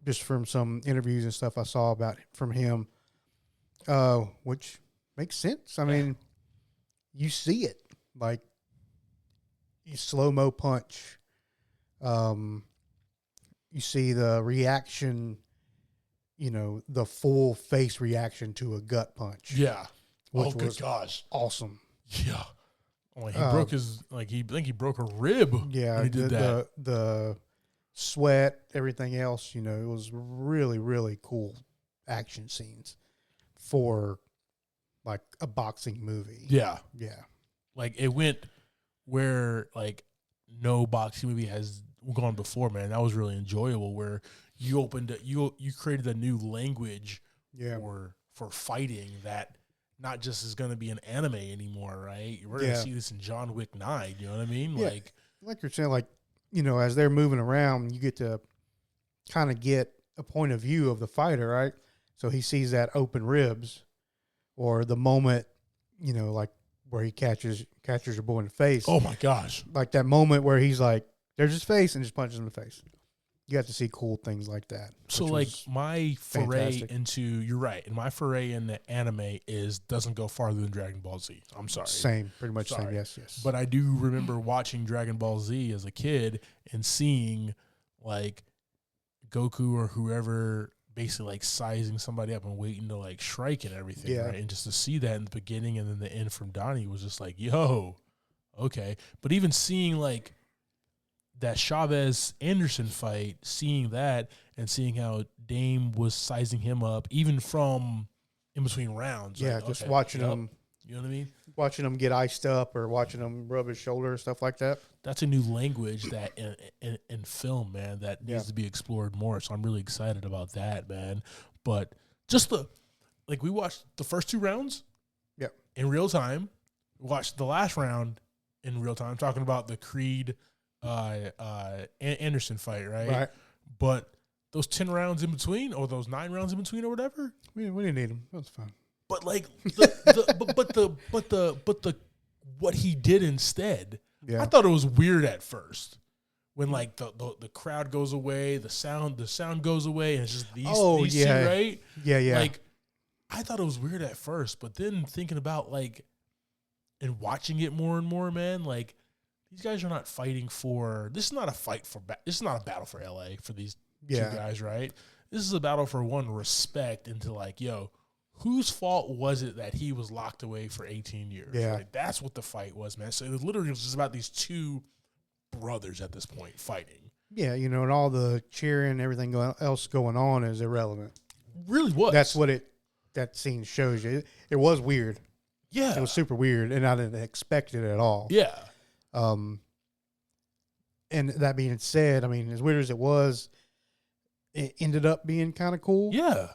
Speaker 2: Just from some interviews and stuff I saw from him, which makes sense. I mean, you see it. Like, you slow-mo punch. You see the reaction, you know, the full face reaction to a gut punch.
Speaker 1: Yeah.
Speaker 2: Which was awesome.
Speaker 1: Yeah. Like he broke his, like I think he broke a rib.
Speaker 2: Yeah.
Speaker 1: When he did that.
Speaker 2: The sweat, everything else. You know, it was really, really cool action scenes for like a boxing movie.
Speaker 1: Yeah.
Speaker 2: Yeah.
Speaker 1: Like it went where like no boxing movie has gone before, man. That was really enjoyable. Where you created a new language for fighting that not just is going to be an anime anymore, right? We're going to see this in John Wick 9. You know what I mean?
Speaker 2: Yeah. Like you're saying, like, you know, as they're moving around, you get to kind of get a point of view of the fighter, right? So he sees that open ribs, or the moment, you know, like where he catches your boy in the face.
Speaker 1: Oh my gosh!
Speaker 2: Like that moment where he's like, "There's his face," and just punches him in the face. You have to see cool things like that.
Speaker 1: So like my foray into, you're right, and my foray in the anime doesn't go farther than Dragon Ball Z. I'm sorry.
Speaker 2: Same, pretty much same, yes.
Speaker 1: But I do remember watching Dragon Ball Z as a kid and seeing like Goku or whoever basically like sizing somebody up and waiting to like strike and everything, right? And just to see that in the beginning and then the end from Donnie was just like, yo, okay. But even seeing like that Chavez-Anderson fight, seeing that and seeing how Dame was sizing him up, even from in between rounds.
Speaker 2: Yeah,
Speaker 1: like,
Speaker 2: just watching him.
Speaker 1: You know what I mean?
Speaker 2: Watching him get iced up or watching him rub his shoulder and stuff like that.
Speaker 1: That's a new language that in film, man, that needs to be explored more. So I'm really excited about that, man. But just we watched the first 2 rounds in real time. We watched the last round in real time, talking about the Creed Anderson fight, right? But those 10 rounds in between, or those 9 rounds in between, or whatever,
Speaker 2: we didn't need them. That's fine.
Speaker 1: But like what he did instead, I thought it was weird at first when like the crowd goes away, the sound goes away, and it's just these two, right?
Speaker 2: Yeah.
Speaker 1: Like I thought it was weird at first, but then thinking about like and watching it more and more, man, like. These guys are not fighting for. This is not a fight for. This is not a battle for LA for these 2 guys, right? This is a battle for one, respect, into like, yo, whose fault was it that he was locked away for 18 years?
Speaker 2: Yeah,
Speaker 1: right? That's what the fight was, man. So it literally was just about these 2 brothers at this point fighting.
Speaker 2: Yeah, you know, and all the cheering and everything else going on is irrelevant.
Speaker 1: Really was.
Speaker 2: That's what that scene shows you. It was weird.
Speaker 1: Yeah,
Speaker 2: it was super weird, and I didn't expect it at all.
Speaker 1: Yeah.
Speaker 2: And that being said, I mean, as weird as it was, it ended up being kind of cool.
Speaker 1: Yeah.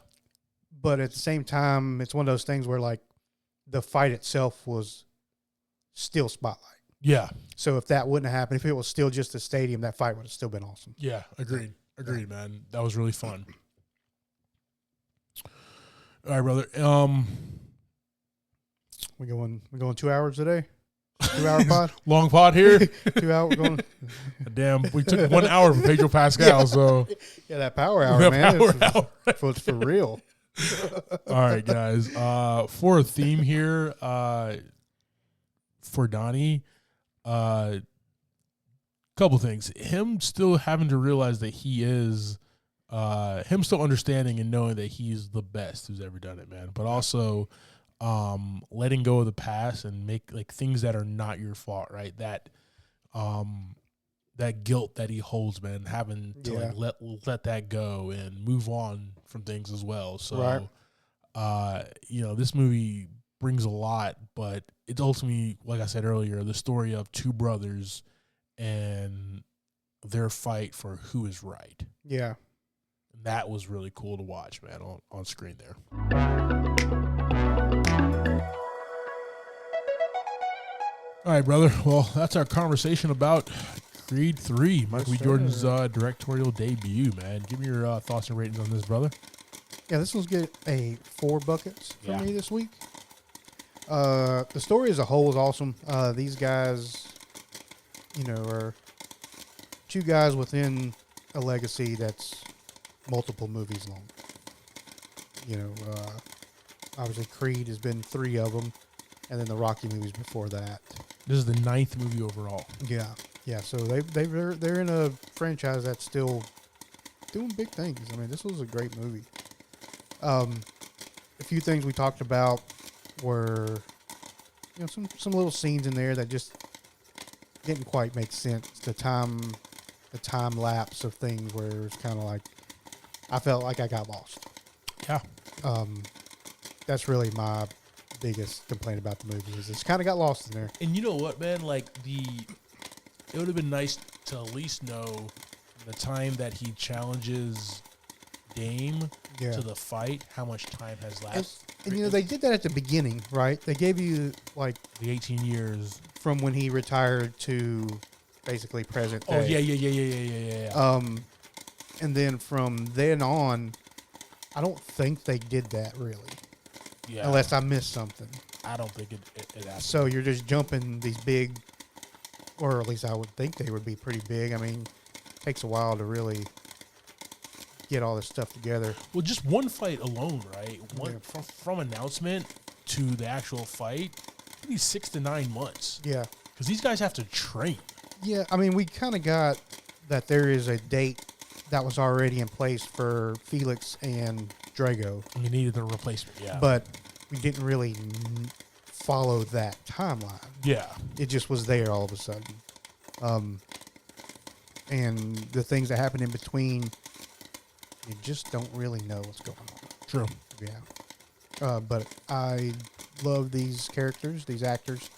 Speaker 2: But at the same time, it's one of those things where like the fight itself was still spotlight.
Speaker 1: Yeah.
Speaker 2: So if that wouldn't have happened, if it was still just a stadium, that fight would have still been awesome.
Speaker 1: Yeah. Agreed, man. That was really fun. All right, brother.
Speaker 2: We going 2 hours today? 2 hour pod?
Speaker 1: Long pod here.
Speaker 2: 2 hour going.
Speaker 1: Damn, we took 1 hour from Pedro Pascal, so
Speaker 2: that power hour, man.
Speaker 1: Hour.
Speaker 2: For real.
Speaker 1: All right, guys. For a theme here, for Donnie, couple things. Him still having to realize that he is, him still understanding and knowing that he's the best who's ever done it, man. But also, letting go of the past and make like things that are not your fault, right? That guilt that he holds, man, having to like let that go and move on from things as well. So, you know, this movie brings a lot, but it's ultimately, like I said earlier, the story of 2 brothers and their fight for who is right.
Speaker 2: Yeah.
Speaker 1: That was really cool to watch, man, on screen there. All right, brother. Well, that's our conversation about Creed 3, Michael B. Jordan's directorial debut, man. Give me your thoughts and ratings on this, brother.
Speaker 2: Yeah, this one's get a 4 buckets for me this week. The story as a whole is awesome. These guys, you know, are 2 guys within a legacy that's multiple movies long. You know, obviously Creed has been 3 of them, and then the Rocky movies before that.
Speaker 1: This is the 9th movie overall.
Speaker 2: Yeah. So they're in a franchise that's still doing big things. I mean, this was a great movie. A few things we talked about were, you know, some little scenes in there that just didn't quite make sense. The time time lapse of things where it was kind of like I felt like I got lost.
Speaker 1: Yeah.
Speaker 2: That's really my biggest complaint about the movie is it's kind of got lost in there.
Speaker 1: And you know what, man? Like it would have been nice to at least know the time that he challenges Dame to the fight, how much time has lapsed.
Speaker 2: And you know, they did that at the beginning, right? They gave you like
Speaker 1: the 18 years
Speaker 2: from when he retired to basically present day.
Speaker 1: Oh yeah.
Speaker 2: And then from then on, I don't think they did that really.
Speaker 1: Yeah.
Speaker 2: Unless I missed something.
Speaker 1: I don't think it happened.
Speaker 2: So you're just jumping these big, or at least I would think they would be pretty big. I mean, it takes a while to really get all this stuff together.
Speaker 1: Well, just one fight alone, right? From announcement to the actual fight, maybe 6 to 9 months.
Speaker 2: Yeah.
Speaker 1: Because these guys have to train.
Speaker 2: Yeah, I mean, we kind of got that there is a date that was already in place for Felix and Drago.
Speaker 1: You needed the replacement, yeah.
Speaker 2: But we didn't really follow that timeline.
Speaker 1: Yeah.
Speaker 2: It just was there all of a sudden. And the things that happen in between, you just don't really know what's going on.
Speaker 1: True.
Speaker 2: Yeah. But I love these characters, these actors.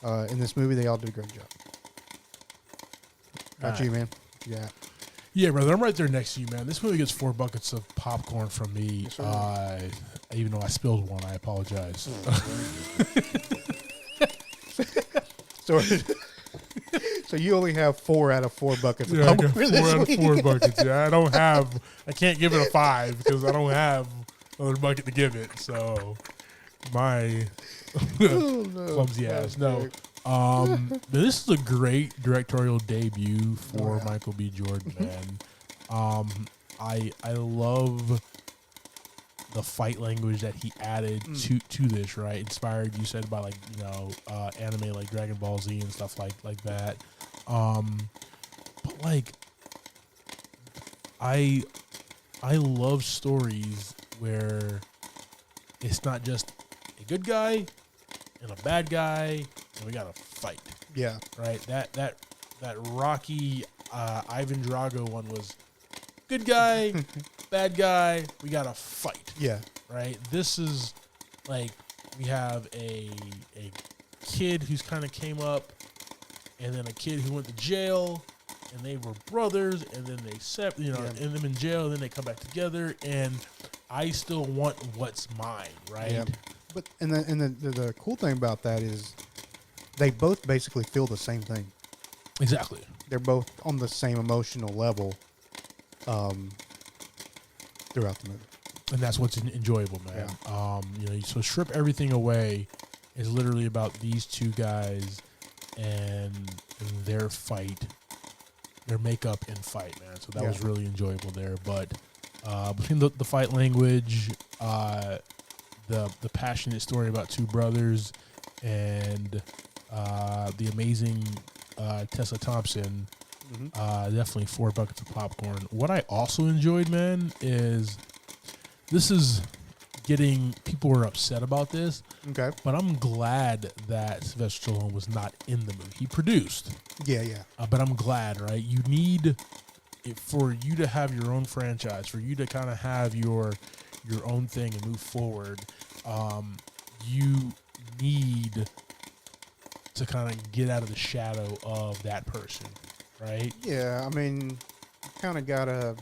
Speaker 2: In this movie, they all did a great job. How about you, man? Yeah.
Speaker 1: Yeah, brother, I'm right there next to you, man. This movie gets 4 buckets of popcorn from me.
Speaker 2: Yes,
Speaker 1: Even though I spilled one, I apologize.
Speaker 2: So you only have 4 out of 4 buckets of
Speaker 1: popcorn. I got 4 out of 4 buckets. Yeah, I can't give it a 5 because I don't have another bucket to give it. So my clumsy ass. No. This is a great directorial debut for Michael B. Jordan, man. I love the fight language that he added to this, right? Inspired, you said, by like, anime like Dragon Ball Z and stuff like that. But like, I love stories where it's not just a good guy and a bad guy and we gotta fight.
Speaker 2: Yeah.
Speaker 1: Right? That Rocky Ivan Drago one was good guy, bad guy, we gotta fight.
Speaker 2: Yeah.
Speaker 1: Right? This is like we have a kid who's kind of came up and then a kid who went to jail and they were brothers and then they end them in jail and then they come back together and I still want what's mine, right?
Speaker 2: Yeah. But the cool thing about that is they both basically feel the same thing.
Speaker 1: Exactly.
Speaker 2: They're both on the same emotional level throughout the movie.
Speaker 1: And that's what's enjoyable, man.
Speaker 2: Yeah.
Speaker 1: So strip everything away is literally about these two guys and their fight, their makeup and fight, man. So that was really enjoyable there. But between the fight language, the passionate story about two brothers, and the amazing Tessa Thompson, definitely 4 buckets of popcorn. What I also enjoyed, man, is this is getting people were upset about this.
Speaker 2: Okay.
Speaker 1: But I'm glad that Sylvester Stallone was not in the movie. He produced.
Speaker 2: Yeah.
Speaker 1: But I'm glad, right? You need it for you to have your own franchise, for you to kind of have your own thing and move forward. You need to kind of get out of the shadow of that person, right?
Speaker 2: Yeah, I mean, you kind of got to,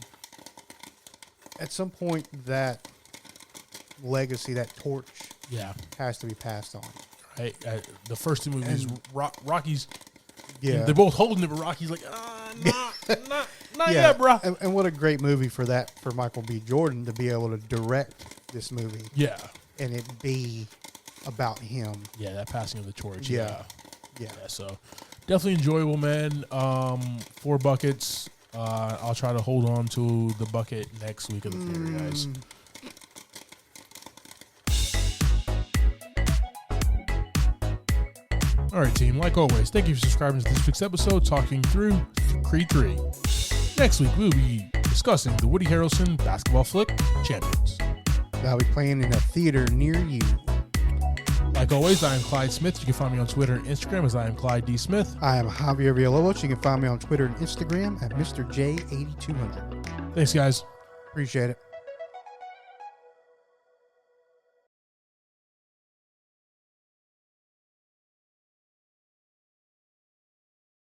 Speaker 2: at some point, that legacy, that torch, has to be passed on.
Speaker 1: Right? The first 2 movies, Rocky's, they're both holding it, but Rocky's like, not yet, bro.
Speaker 2: And what a great movie for Michael B. Jordan to be able to direct this movie.
Speaker 1: Yeah.
Speaker 2: And it be about him.
Speaker 1: Yeah, that passing of the torch.
Speaker 2: Yeah.
Speaker 1: So definitely enjoyable, man. 4 buckets. I'll try to hold on to the bucket next week of the theory, guys. All right, team. Like always, thank you for subscribing to this week's episode, talking through Creed 3. Next week, we'll be discussing the Woody Harrelson basketball flick, Champions.
Speaker 2: That'll be playing in a theater near you.
Speaker 1: Like always, I am Clyde Smith. You can find me on Twitter and Instagram as I am Clyde D. Smith.
Speaker 2: I am Javier Villalobos. You can find me on Twitter and Instagram at Mr. J8200.
Speaker 1: Thanks, guys.
Speaker 2: Appreciate it.